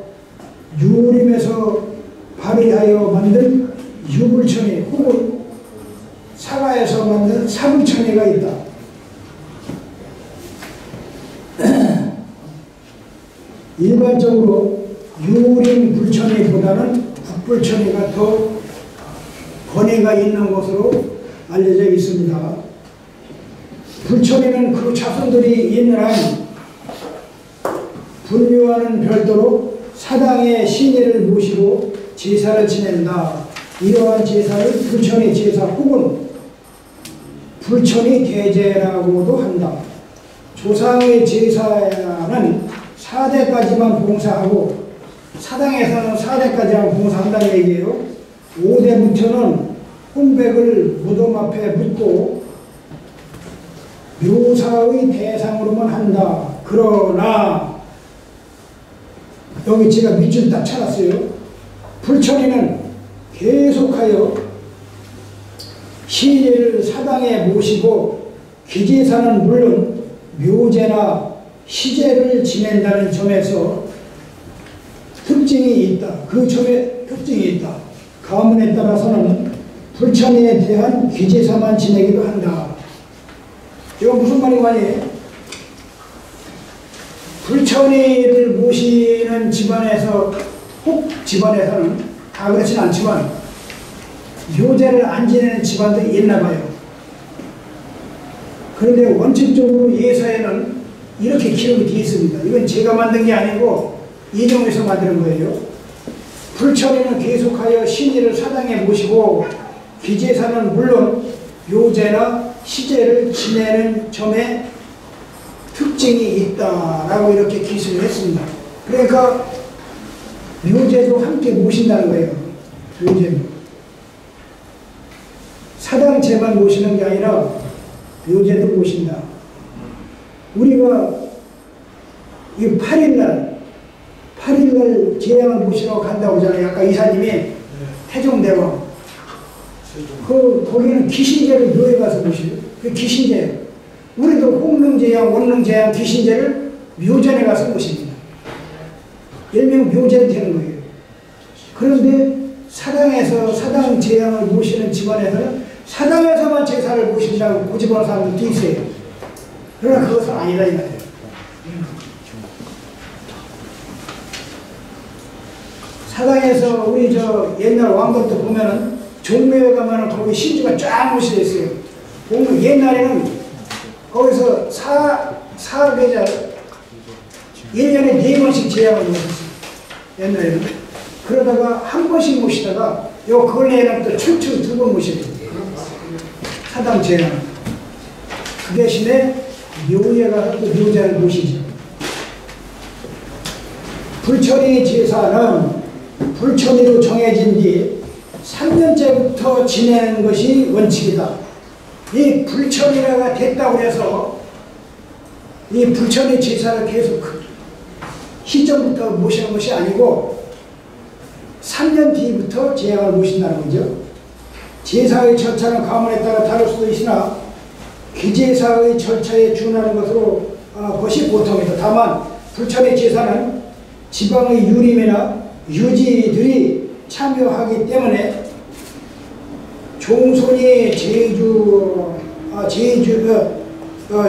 유림에서 발휘하여 만든 유불천이 혹은 사가에서 만든 사불천이가 있다. 일반적으로 유림 불천이보다는 국불천이가 더 권위가 있는 것으로 알려져 있습니다. 불천이는 그 자손들이 있는 한 분류와는 별도로 사당의 신의를 모시고 제사를 지낸다. 이러한 제사를 불천이 제사 혹은 불천이 대제라고도 한다. 조상의 제사는 4대까지만 봉사하고 사당에서는 4대까지만 봉사한다는 얘기예요. 5대부터는 혼백을 무덤 앞에 묻고 묘사의 대상으로만 한다. 그러나 여기 제가 밑줄 딱 쳐놨어요. 불천이는 계속하여 신의를 사당에 모시고 기제사는 물론 묘제나 시제를 지낸다는 점에서 특징이 있다. 그 점에 특징이 있다. 가문에 따라서는 불천이에 대한 기제사만 지내기도 한다. 이거 무슨 말이냐면 불천이를 모시는 집안에서 집안에서는 다 그렇진 않지만 묘제를 안 지내는 집안도 있나 봐요. 그런데 원칙적으로 예사에는 이렇게 기록이 되어 있습니다. 이건 제가 만든 게 아니고 인용해서 만드는 거예요. 불천이는 계속하여 신의를 사당에 모시고 기제사는 물론 묘제나 시제를 지내는 점에 특징이 있다라고 이렇게 기술을 했습니다. 그러니까 묘제도 함께 모신다는 거예요. 묘제. 사당제만 모시는 게 아니라 묘제도 모신다. 우리가 이 8일날 8일날 재앙을 모시러 간다고 하잖아요. 아까 이사님이 태종대왕. 거기는 기신제를 묘에 가서 모시고, 그 기신제예요. 우리도 홍릉재앙, 원릉재앙, 기신제를 묘전에 가서 모십니다. 일명 묘전이 되는 거예요. 그런데 사당에서 사당 재앙을 모시는 집안에서는 사당에서만 제사를 모신다고 고집하는 사람들도 있어요. 그러나 그것은 아니다 이 말이에요. 사당에서 우리 저 옛날 왕건도 보면은 종묘에 가면은 거기 신주가 쫙 모시져 있어요. 옛날에는 거기서 사계절 1년에 4번씩 제약을 모셨어요. 옛날에는. 그러다가 한 번씩 모시다가 요 근래에는 또 춘추 2번 모시죠. 사당 제약. 그 대신에 묘에 가서 또 묘자를 모시죠. 불천이 제사는 불천이로 정해진 뒤 3년째부터 지내는 것이 원칙이다. 이 불천이가 됐다고 해서 이 불천이 제사를 계속 시점부터 모시는 것이 아니고 3년 뒤부터 제약을 모신다는 거죠. 제사의 절차는 가문에 따라 다를 수도 있으나 기제사의 절차에 준하는 것으로 것이 보통이다. 다만 불천의 제사는 지방의 유림이나 유지들이 참여하기 때문에 종손이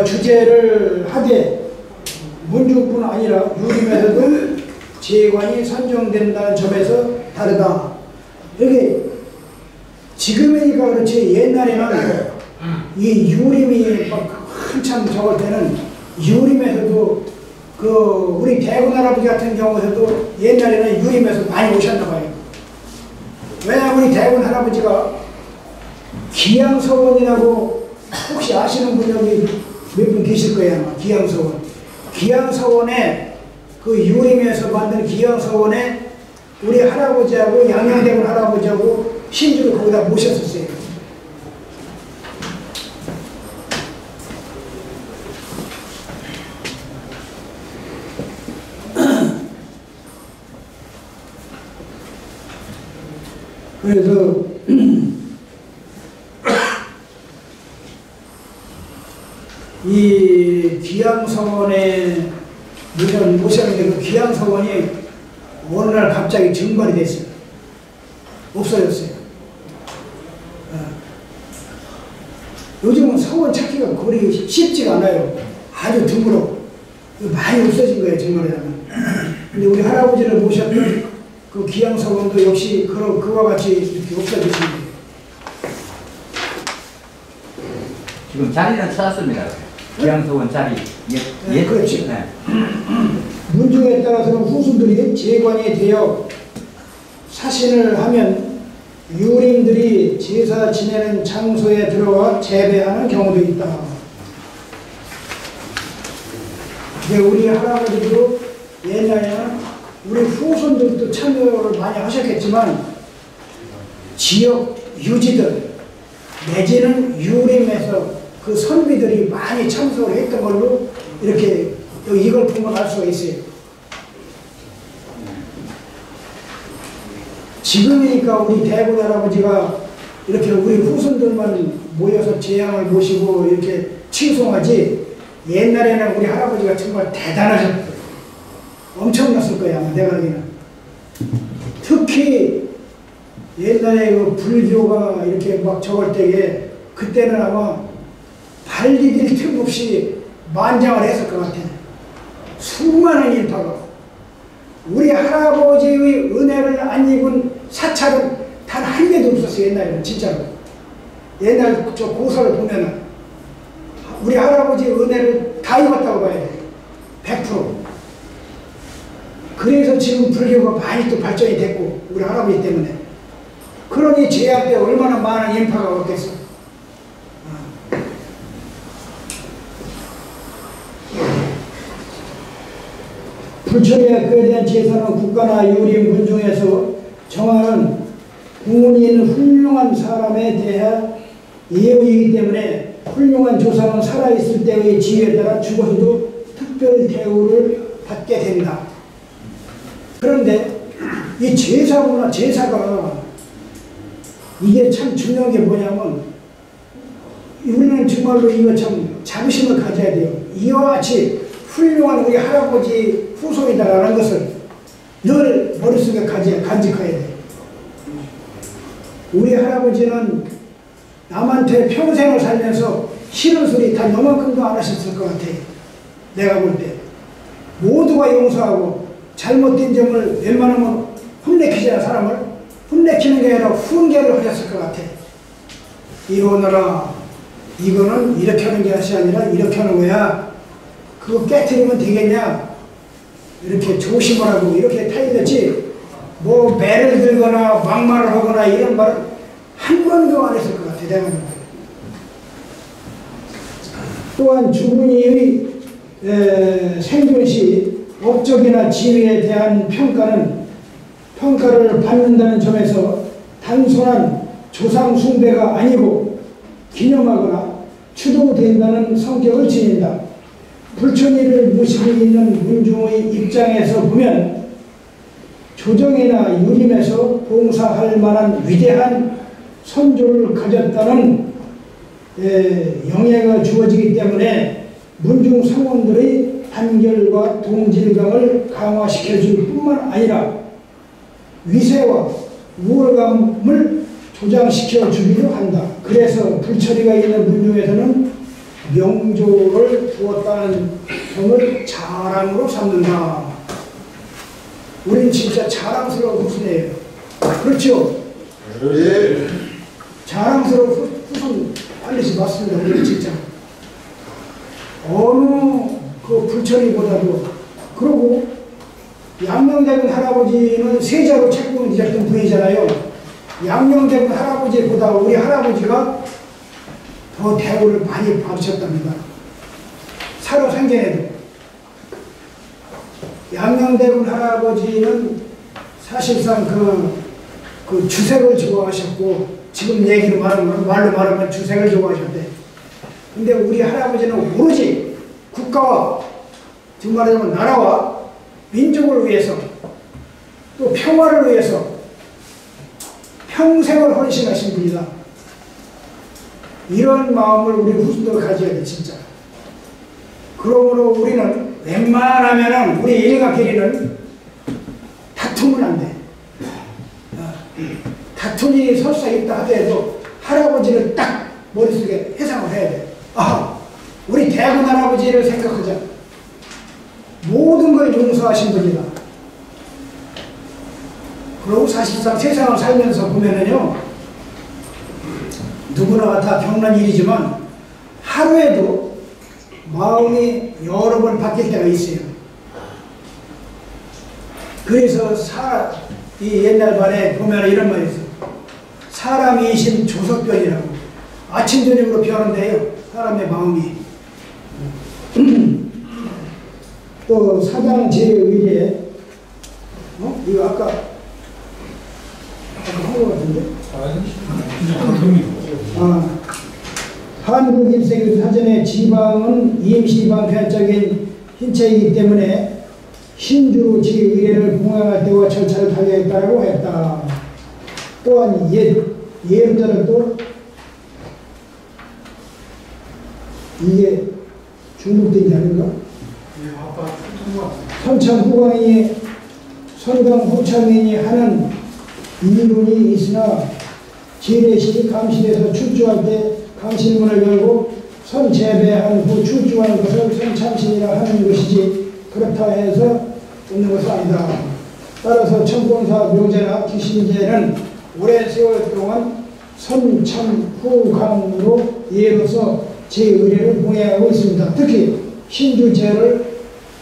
주제를 하되 문주뿐 아니라 유림에서도 제관이 선정된다는 점에서 다르다. 여기 지금이니까 그렇지 옛날에는 이 유림이 막 한참 적을 때는 유림에서도 우리 대군 할아버지 같은 경우에도 옛날에는 유림에서 많이 오셨나 봐요. 왜냐 우리 대군 할아버지가 기양서원이라고 혹시 아시는 분 여기 몇 분 계실 거예요 아마. 기양서원. 기양서원에 그 유림에서 만든 기양서원에 우리 할아버지하고 양양대군 할아버지하고 신주를 거기다 모셨었어요. 그래서 이 기양서원에 모셨는데 그 기양서원이 어느 날 갑자기 증발이 됐어요. 없어졌어요. 요즘은 서원 찾기가 거리 쉽지가 않아요. 아주 드물어. 많이 없어진 거예요, 증발하면. 근데 우리 할아버지를 모셨던 그 기양서원도 역시 그와 같이 이렇게 없어졌습니다. 지금 자리는 찾았습니다. 기양서원 자리. 네, 그렇죠. 네. 문중에 따라서는 후손들이 제관이 되어 사신을 하면 유림들이 제사 지내는 장소에 들어와 재배하는 경우도 있다. 근데 우리 할아버지도 옛날에는 우리 후손들도 참여를 많이 하셨겠지만 지역 유지들 내지는 유림에서 그 선비들이 많이 참석을 했던 걸로 이렇게 이걸 보면 알 수가 있어요. 지금이니까 우리 대군 할아버지가 이렇게 우리 후손들만 모여서 재앙을 모시고 이렇게 칭송하지 옛날에는 우리 할아버지가 정말 대단하셨어요. 엄청났을 거야 아마 내가 알기는. 특히 옛날에 그 불교가 이렇게 막 적을 때에 그때는 아마 발 디딜 틈 없이 만장을 했을 것 같아. 수많은 인파가. 우리 할아버지의 은혜를 안 입은 사찰은 단 한 개도 없었어요. 옛날에는 진짜로. 옛날 저 고서를 보면은 우리 할아버지의 은혜를 다 입었다고 봐야 돼. 100%. 그래서 지금 불교가 많이 또 발전이 됐고 우리 할아버지 때문에. 그러니 제약 때 얼마나 많은 인파가 왔겠어. 불천에 그에 대한 제사는 국가나 유림 군중에서 정하는 공운이 있는 훌륭한 사람에 대한 예의이기 때문에 훌륭한 조상은 살아있을 때의 지위에 따라 죽어서도 특별 대우를 받게 된다. 그런데 이 제사가 이게 참 중요한 게 뭐냐면 우리는 정말로 이거 참 자부심을 가져야 돼요. 이와 같이 훌륭한 우리 할아버지 후손이다라는 것을 늘 머릿속에 간직해야 돼요. 우리 할아버지는 남한테 평생을 살면서 싫은 소리 단 요만큼도 안 하셨을 것 같아요. 내가 볼 때. 모두가 용서하고 잘못된 점을 웬만하면 혼내키잖아. 사람을 혼내키는 게 아니라 훈계를 하셨을 것 같아. 이러느라 이거는 이렇게 하는 것이 아니라 이렇게 하는 거야. 그거 깨트리면 되겠냐. 이렇게 조심을 하고 이렇게 타이랬지. 뭐 매를 들거나 막말을 하거나 이런 말은 한 번도 안 했을 것 같아. 내가 볼 때. 또한 주부님의 생존 시 업적이나 지위에 대한 평가를 받는다는 점에서 단순한 조상 숭배가 아니고 기념하거나 추도된다는 성격을 지닌다. 불천이를 모시고 있는 문중의 입장에서 보면 조정이나 유림에서 봉사할 만한 위대한 선조를 가졌다는 영예가 주어지기 때문에 문중 상원들의 단결과 동질감을 강화시켜줄 뿐만 아니라 위세와 우월감을 조장시켜 주기도 한다. 그래서 불처리가 있는 문중에서는 명조를 두었다는 점을 자랑으로 삼는다. 우린 진짜 자랑스러운 후손이에요. 그렇죠? 예. 자랑스러운 후손 반드시 맞습니다. 우리는 진짜 어느 그 불처리보다도. 그리고 양명대군 할아버지는 세자로 책봉이 되셨던 분이잖아요. 양명대군 할아버지보다 우리 할아버지가 더 대우를 많이 받으셨답니다. 살아생전에도. 양명대군 할아버지는 사실상 그 주색을 좋아하셨고, 지금 얘기로 말로 말하면 주색을 좋아하셨대. 근데 우리 할아버지는 오로지 국가와, 지금 말하자면 나라와 민족을 위해서, 또 평화를 위해서 평생을 헌신하신 분이다. 이런 마음을 우리 후손들 가져야 돼, 진짜. 그러므로 우리는 웬만하면은 우리 일가끼리는 다투면 안 돼. 다툰 일이 설사 있다 하더라도 할아버지를 딱 머릿속에 회상을 해야 돼. 아, 우리 대군 할아버지를 생각하자. 모든 걸 용서하신 분이다. 그리고 사실상 세상을 살면서 보면은요, 누구나 다 겪는 일이지만 하루에도 마음이 여러 번 바뀔 때가 있어요. 그래서 이 옛날 말에 보면 이런 말이 있어요. 사람이신 조석변이라고. 아침 저녁으로 변한대요. 사람의 마음이. 또 사장 제1에 이거 아까 한 거 같은데? 한국 일세기 사전의 지방은 임시방편적인 hin체이기 때문에 신주로 제1회를 봉행할 때와 절차를 달리했다고 했다. 또한 예를 들어 또 이게 중국된게 아닌가? 선천후광이 선강후창인이 하는 이론이 있으나 제례시 감실에서 출주할 때 감실문을 열고 선재배한 후 출주하는 것을 선참신이라 하는 것이지 그렇다 해서 없는 것은 아니다. 따라서 천공사 묘제나 기신제는 오랜 세월 동안 선참후광으로 예로서 제 의례를 봉행하고 있습니다. 특히 신주제를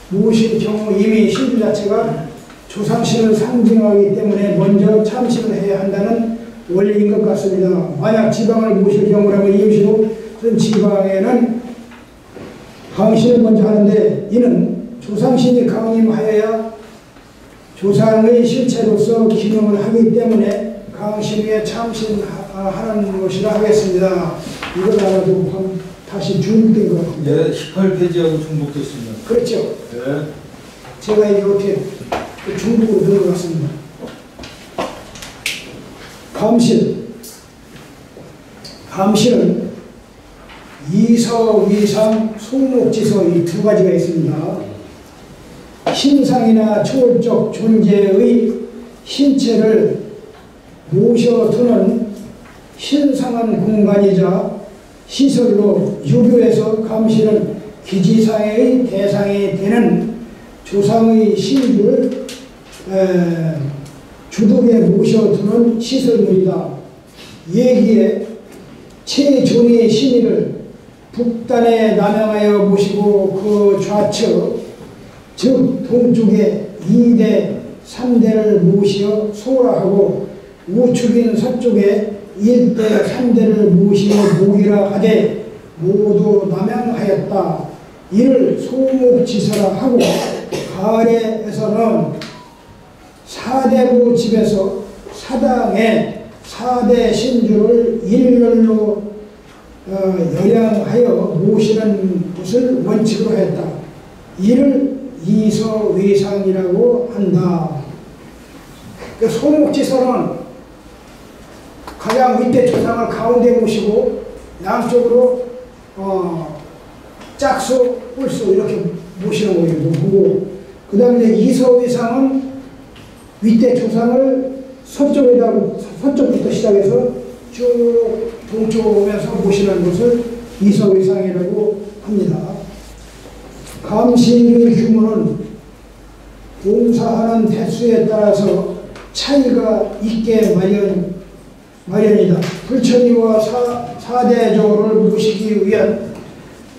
모실 경우 이미 신주 자체가 조상신을 상징하기 때문에 먼저 참신을 해야 한다는 원리인 것 같습니다. 만약 지방을 모실 경우라면 임시로 지방에는 강신을 먼저 하는데 이는 조상신이 강림하여야 조상의 실체로서 기능을 하기 때문에 강신 후에 참신하는 것이라 하겠습니다. 이걸 알아도 다시 중복된 것 같습니다. 네, 18페이지하고 중복됐습니다. 그렇죠. 네. 제가 이게 어떻게 중국으로 들어갔습니다. 감실은 이서, 위상, 송목지서 이 두 가지가 있습니다. 신상이나 초월적 존재의 신체를 모셔두는 신성한 공간이자 시설로 유교에서 감실은 기지사회의 대상이 되는 조상의 신주를 주덕에 모셔두는 시설물이다. 예기에 최존의 신의를 북단에 남양하여 모시고 그 좌측 즉 동쪽에 2대 3대를 모시어 소라하고 우측인 서쪽에 1대 3대를 모시어 목이라 하되 모두 남양하였다. 이를 소목지서라 하고 가을에서는 사대부 집에서 사당에 4대 신주를 일렬로 열양하여 모시는 것을 원칙으로 했다. 이를 이서외상이라고 한다. 그 소목지서는 가장 밑에 조상을 가운데 모시고 양쪽으로 짝수, 뿔수 이렇게 모시는 거예요. 그 다음에 이서외상은 밑에 조상을 서쪽부터 시작해서 쭉 동쪽 오면서 모시는 것을 이서외상이라고 합니다. 감실의 규모는 봉사하는 대수에 따라서 차이가 있게 마련이다. 불천이와 사대조를 모시기 위한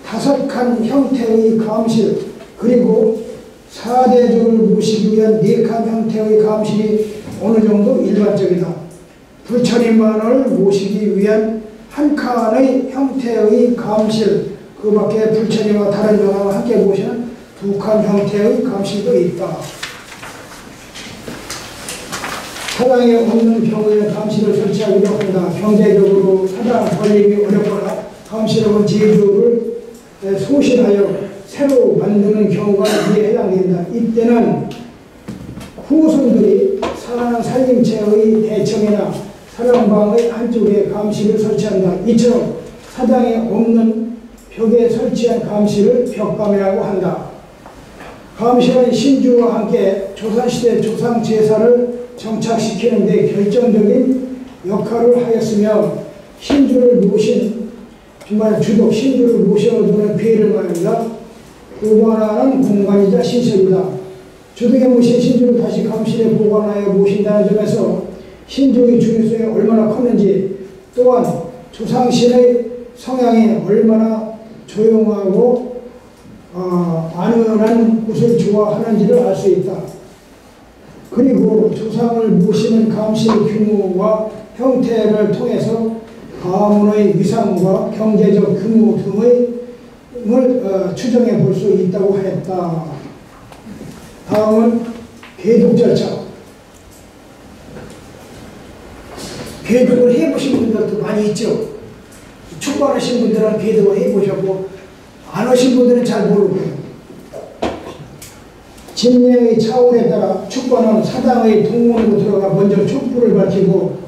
5칸 형태의 감실 그리고 사대조를 모시기 위한 4칸 형태의 감실이 어느 정도 일반적이다. 불천이만을 모시기 위한 1칸의 형태의 감실 그 밖에 불천이와 다른 조상을 함께 모시는 2칸 형태의 감실도 있다. 사당에 없는 경우에 감실을 설치하기도 한다. 경제적으로 사당 건립이 어렵거나 감실업은 제조를 소실하여 새로 만드는 경우가 이에 해당된다. 이때는 후손들이 사랑하는 살림체의 대청이나 사랑방의 한쪽에 감실을 설치한다. 이처럼 사당에 없는 벽에 설치한 감실을 벽감이라고 한다. 감실은 신주와 함께 조선시대 조상제사를 정착시키는 데 결정적인 역할을 하였으며 신주를 모신 정말 주덕 신주를 모셔두는 비를 말합니다. 보관하는 공간이자 시설이다. 주덕에 모신 신주를 다시 감실에 보관하여 모신다는 점에서 신주의 중요성이 얼마나 컸는지 또한 조상신의 성향이 얼마나 조용하고 안은한 곳을 좋아하는지를 알 수 있다. 그리고 조상을 모시는 감실 규모와 형태를 통해서 가문의 위상과 경제적 규모 등을 추정해 볼 수 있다고 했다. 다음은 계독 절차. 계독을 해보신 분들도 많이 있죠. 축구하신 분들은 계독을 해보셨고 안 하신 분들은 잘 모르고 진례의 차원에 따라 축구는 사당의 동문으로 들어가 먼저 촛불을 밝히고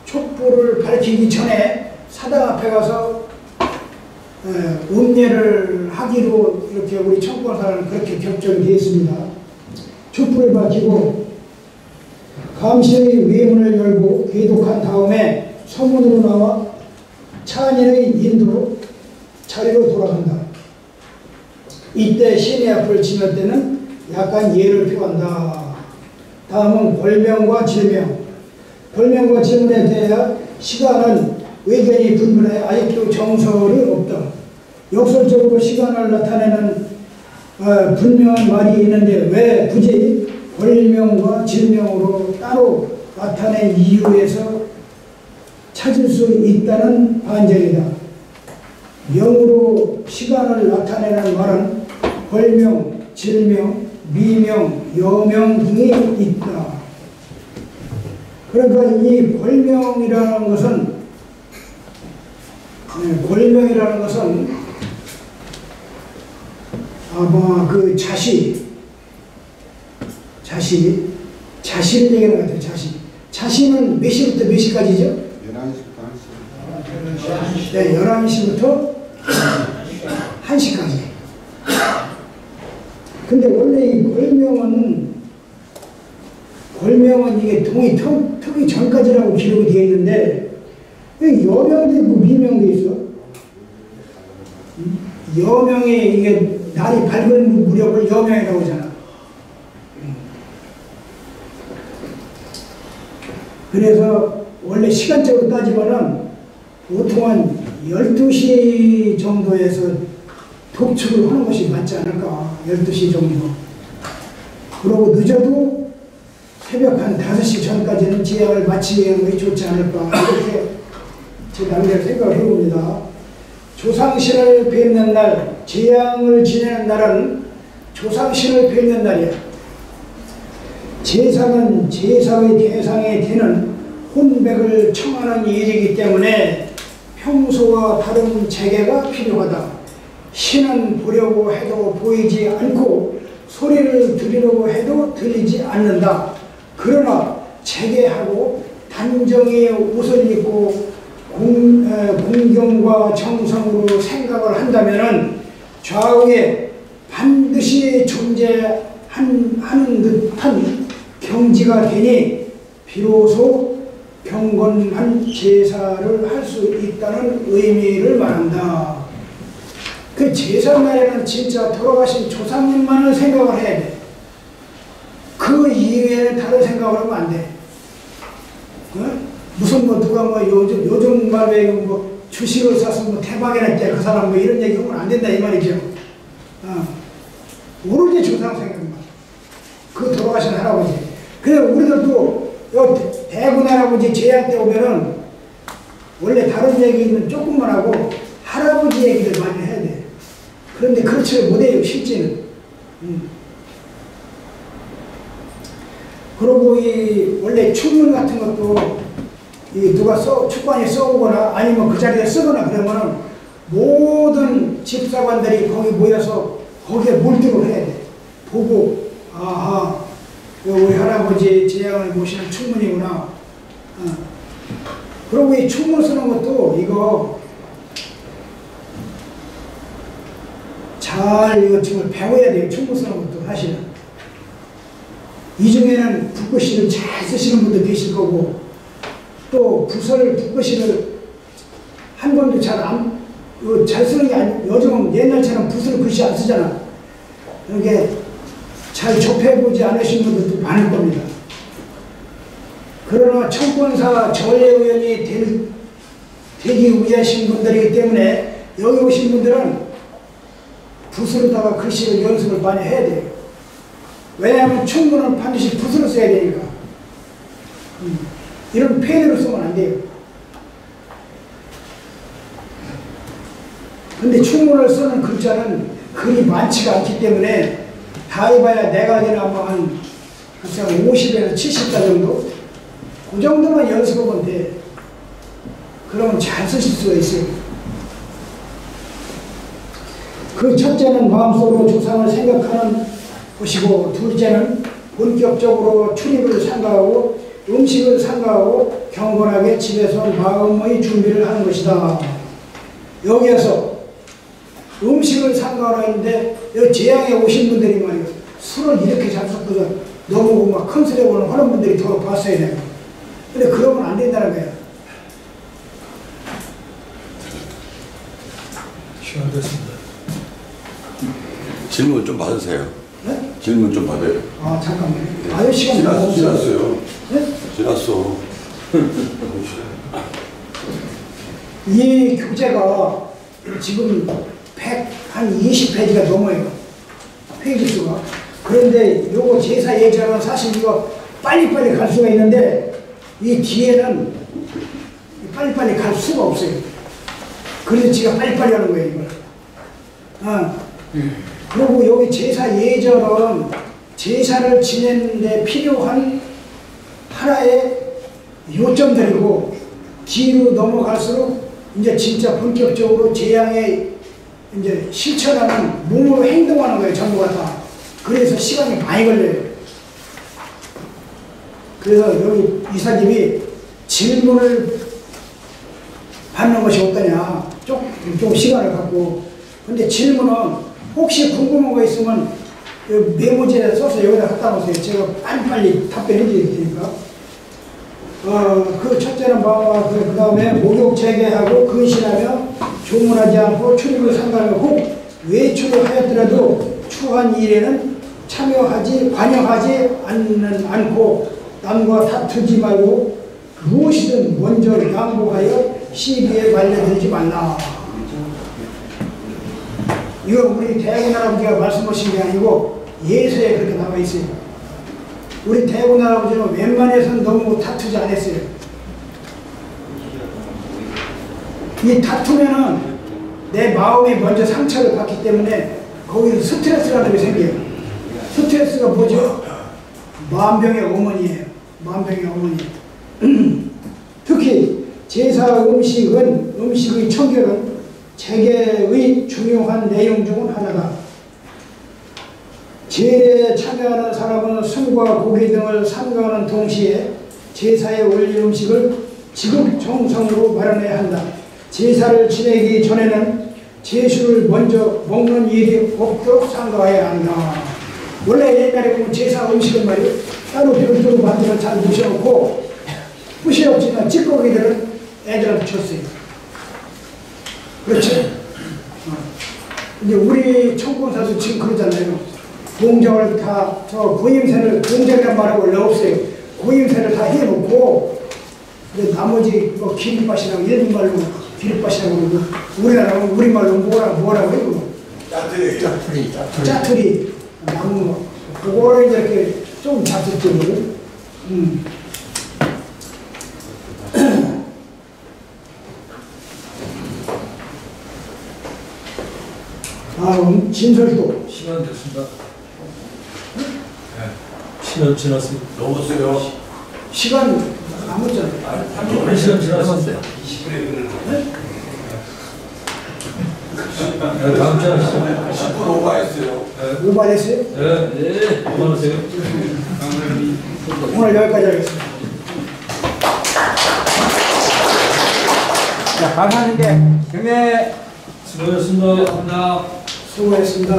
촛불을 밝히기 전에 사당 앞에 가서 음례를 하기로 이렇게 우리 청구사는 그렇게 결정이 되어 있습니다. 촛불을 밝히고 감실의 외문을 열고 계독한 다음에 서문으로 나와 찬인의 인도로 자리로 돌아간다. 이때 신의 앞을 지날 때는 약간 예를 표한다. 다음은 벌명과 질명. 벌명과 질문에 대해 시간은 의견이 분분해 아직도 정설이 없다. 역설적으로 시간을 나타내는 분명한 말이 있는데 왜 굳이 벌명과 질명으로 따로 나타낸 이유에서 찾을 수 있다는 반증이다. 명으로 시간을 나타내는 말은 벌명, 질명, 미명, 여명 등이 있다. 그러니까 이 벌명이라는 것은 아마 그 자시 자신 얘기하는 것 같아요. 자신은 몇 시부터 몇 시까지죠? 11시부터 1시. 네, 11시부터 1시까지. 근데 원래 이 골명은 이게 동이 터기 전까지라고 기록이 되어 있는데, 왜 여명도 있고 미명도 있어? 여명이 이게 날이 밝은 무렵을 여명이라고 하잖아. 그래서 원래 시간적으로 따지면은 보통은 12시 정도에서 독축을 하는 것이 맞지 않을까. 12시 정도. 그러고 늦어도 새벽 한 5시 전까지는 제약을 마치게 하는 것이 좋지 않을까. 이렇게 제 나름대로 생각을 해봅니다. 조상신을 뵙는 날, 제양을 지내는 날은 조상신을 뵙는 날이야. 제상은 제사의 대상이 되는 혼백을 청하는 일이기 때문에 평소와 다른 재개가 필요하다. 신은 보려고 해도 보이지 않고 소리를 들으려고 해도 들리지 않는다. 그러나 재개하고 단정히 옷을 입고 공경과 정성으로 생각을 한다면 좌우에 반드시 존재하는 듯한 경지가 되니 비로소 경건한 제사를 할 수 있다는 의미를 말한다. 그 제사 날에는 진짜 돌아가신 조상님만을 생각을 해야 돼. 그 이외에는 다른 생각을 하면 안 돼. 무슨 누가 요즘 말에 주식을 사서 대박이 났대 그 사람 이런 얘기하면 안 된다 이 말이죠. 오로지 조상 생각만. 그 돌아가신 할아버지. 그래 우리들도 대군 할아버지 제양 때 오면은 원래 다른 얘기는 조금만 하고 할아버지 얘기를 많이 해야 돼. 그런데 그렇지 못해요 실제는. 그리고 이 원래 축문 같은 것도 이 누가 축관이 써오거나 아니면 그 자리에 쓰거나 그러면은 모든 집사관들이 거기 모여서 거기에 몰두를 해야 돼. 보고 아하 우리 할아버지 제양을 모시는 축문이구나. 그리고 이 축문 쓰는 것도 이거 잘 이거 지금 배워야 돼요. 축문 쓰는 것도 사실은. 이 중에는 붓글씨를 잘 쓰시는 분도 계실 거고 또 붓글씨를 한 번도 잘 쓰는 게 아니고 요즘은 옛날처럼 붓을 글씨 안 쓰잖아. 이렇게 잘 접해보지 않으신 분들도 많을 겁니다. 그러나 청권사 전례의원이 되기 위하신 분들이기 때문에 여기 오신 분들은 붓으로다가 글씨를 연습을 많이 해야 돼요. 왜냐하면 충문은 반드시 붓으로 써야 되니까. 이런 펜으로 쓰면 안 돼요. 근데 충문을 쓰는 글자는 글이 많지가 않기 때문에 다 해봐야 내가 아마 한 50에서 70자 정도? 그 정도만 연습하면 돼. 그러면 잘 쓰실 수가 있어요. 그 첫째는 마음속으로 조상을 생각하는 것이고 둘째는 본격적으로 출입을 삼가하고 음식을 삼가하고 경건하게 집에서 마음의 준비를 하는 것이다. 여기에서 음식을 삼가하라 했는데 여기 제양에 오신 분들이 말이에요. 술을 이렇게 잘 섞어서 너무 막 큰 술에 오는 그런 분들이 더 봤어야 돼요. 근데 그러면 안 된다는 거예요. 시간 됐습니다. 질문 좀 받으세요. 네? 질문 좀 받아요. 아 잠깐만요. 아유 시간 너무 없어요. 지났어요. 네? 지났어. 이 교재가 지금 120페이지가 넘어요. 페이지 수가. 그런데 요거 제사 예절은 사실 이거 빨리빨리 갈 수가 있는데 이 뒤에는 빨리빨리 갈 수가 없어요. 그래서 제가 빨리빨리 하는 거예요, 이걸. 그리고 여기 제사 예절은 제사를 지내는데 필요한 하나의 요점들이고 뒤로 넘어갈수록 이제 진짜 본격적으로 제양에 이제 실천하는 몸으로 행동하는 거예요, 전부가 다. 그래서 시간이 많이 걸려요. 그래서 여기 이사님이 질문을 받는 것이 어떠냐. 좀 시간을 갖고. 근데 질문은 혹시 궁금한 거 있으면 메모지에 써서 여기다 갖다 놓으세요. 제가 빨리빨리 답변해 드릴 테니까. 그 첫째는 그 다음에 목욕 재개하고 근신하며 조문하지 않고 출입을 상관하고 혹 외출을 하였더라도 추한 일에는 관여하지 않고 남과 다투지 말고 무엇이든 먼저 양보하여 시비에 말려들지 말라. 이거 우리 대학원 할아버지가 말씀하신 게 아니고 예서에 그렇게 나와 있어요. 우리 대학원 할아버지는 웬만해서는 너무 다투지 않았어요. 이 다투면은 내 마음이 먼저 상처를 받기 때문에 거기서 스트레스라는 게 생겨요. 스트레스가 뭐죠? 만병의 어머니예요. 만병의 어머니. 특히 제사 음식의 청결은 재계의 중요한 내용 중 하나다. 제례에 참여하는 사람은 술과 고기 등을 삼가하는 동시에 제사에 올릴 음식을 지극정성으로 마련해야 한다. 제사를 지내기 전에는 제수를 먼저 먹는 일이 없도록 삼가해야 한다. 원래 옛날에 보면 제사 음식은 말이에요. 따로 별도로 만들어 잘 모셔놓고 뿌시 없지만 찌꺼기들은 애들한테 줬어요. 그렇죠? 이제 우리 청공사도 지금 그러잖아요. 공정을 다, 고임새를, 공정이란 말하고 원래 없어요. 고임새를 다 해놓고, 이제 나머지 뭐 기름밭이라고, 일본말로 기름밭이라고 그러고, 우리나라는 우리말로 뭐라고 해요? 짜투리. 나무, 그거를 이렇게 좀 잡숫적으로. 진설도. 시간 됐습니다. 시간 지났습니다. 넘었어요. 시간 남았잖아요. 1시간 지났습니다. 네, 다음 주에 하시죠. 10분 오버했어요. 오버했어요? 네, 그만하세요. 오늘 여기까지 하겠습니다. 자, 강사님께 경례. 수고하셨습니다. 수고했습니다.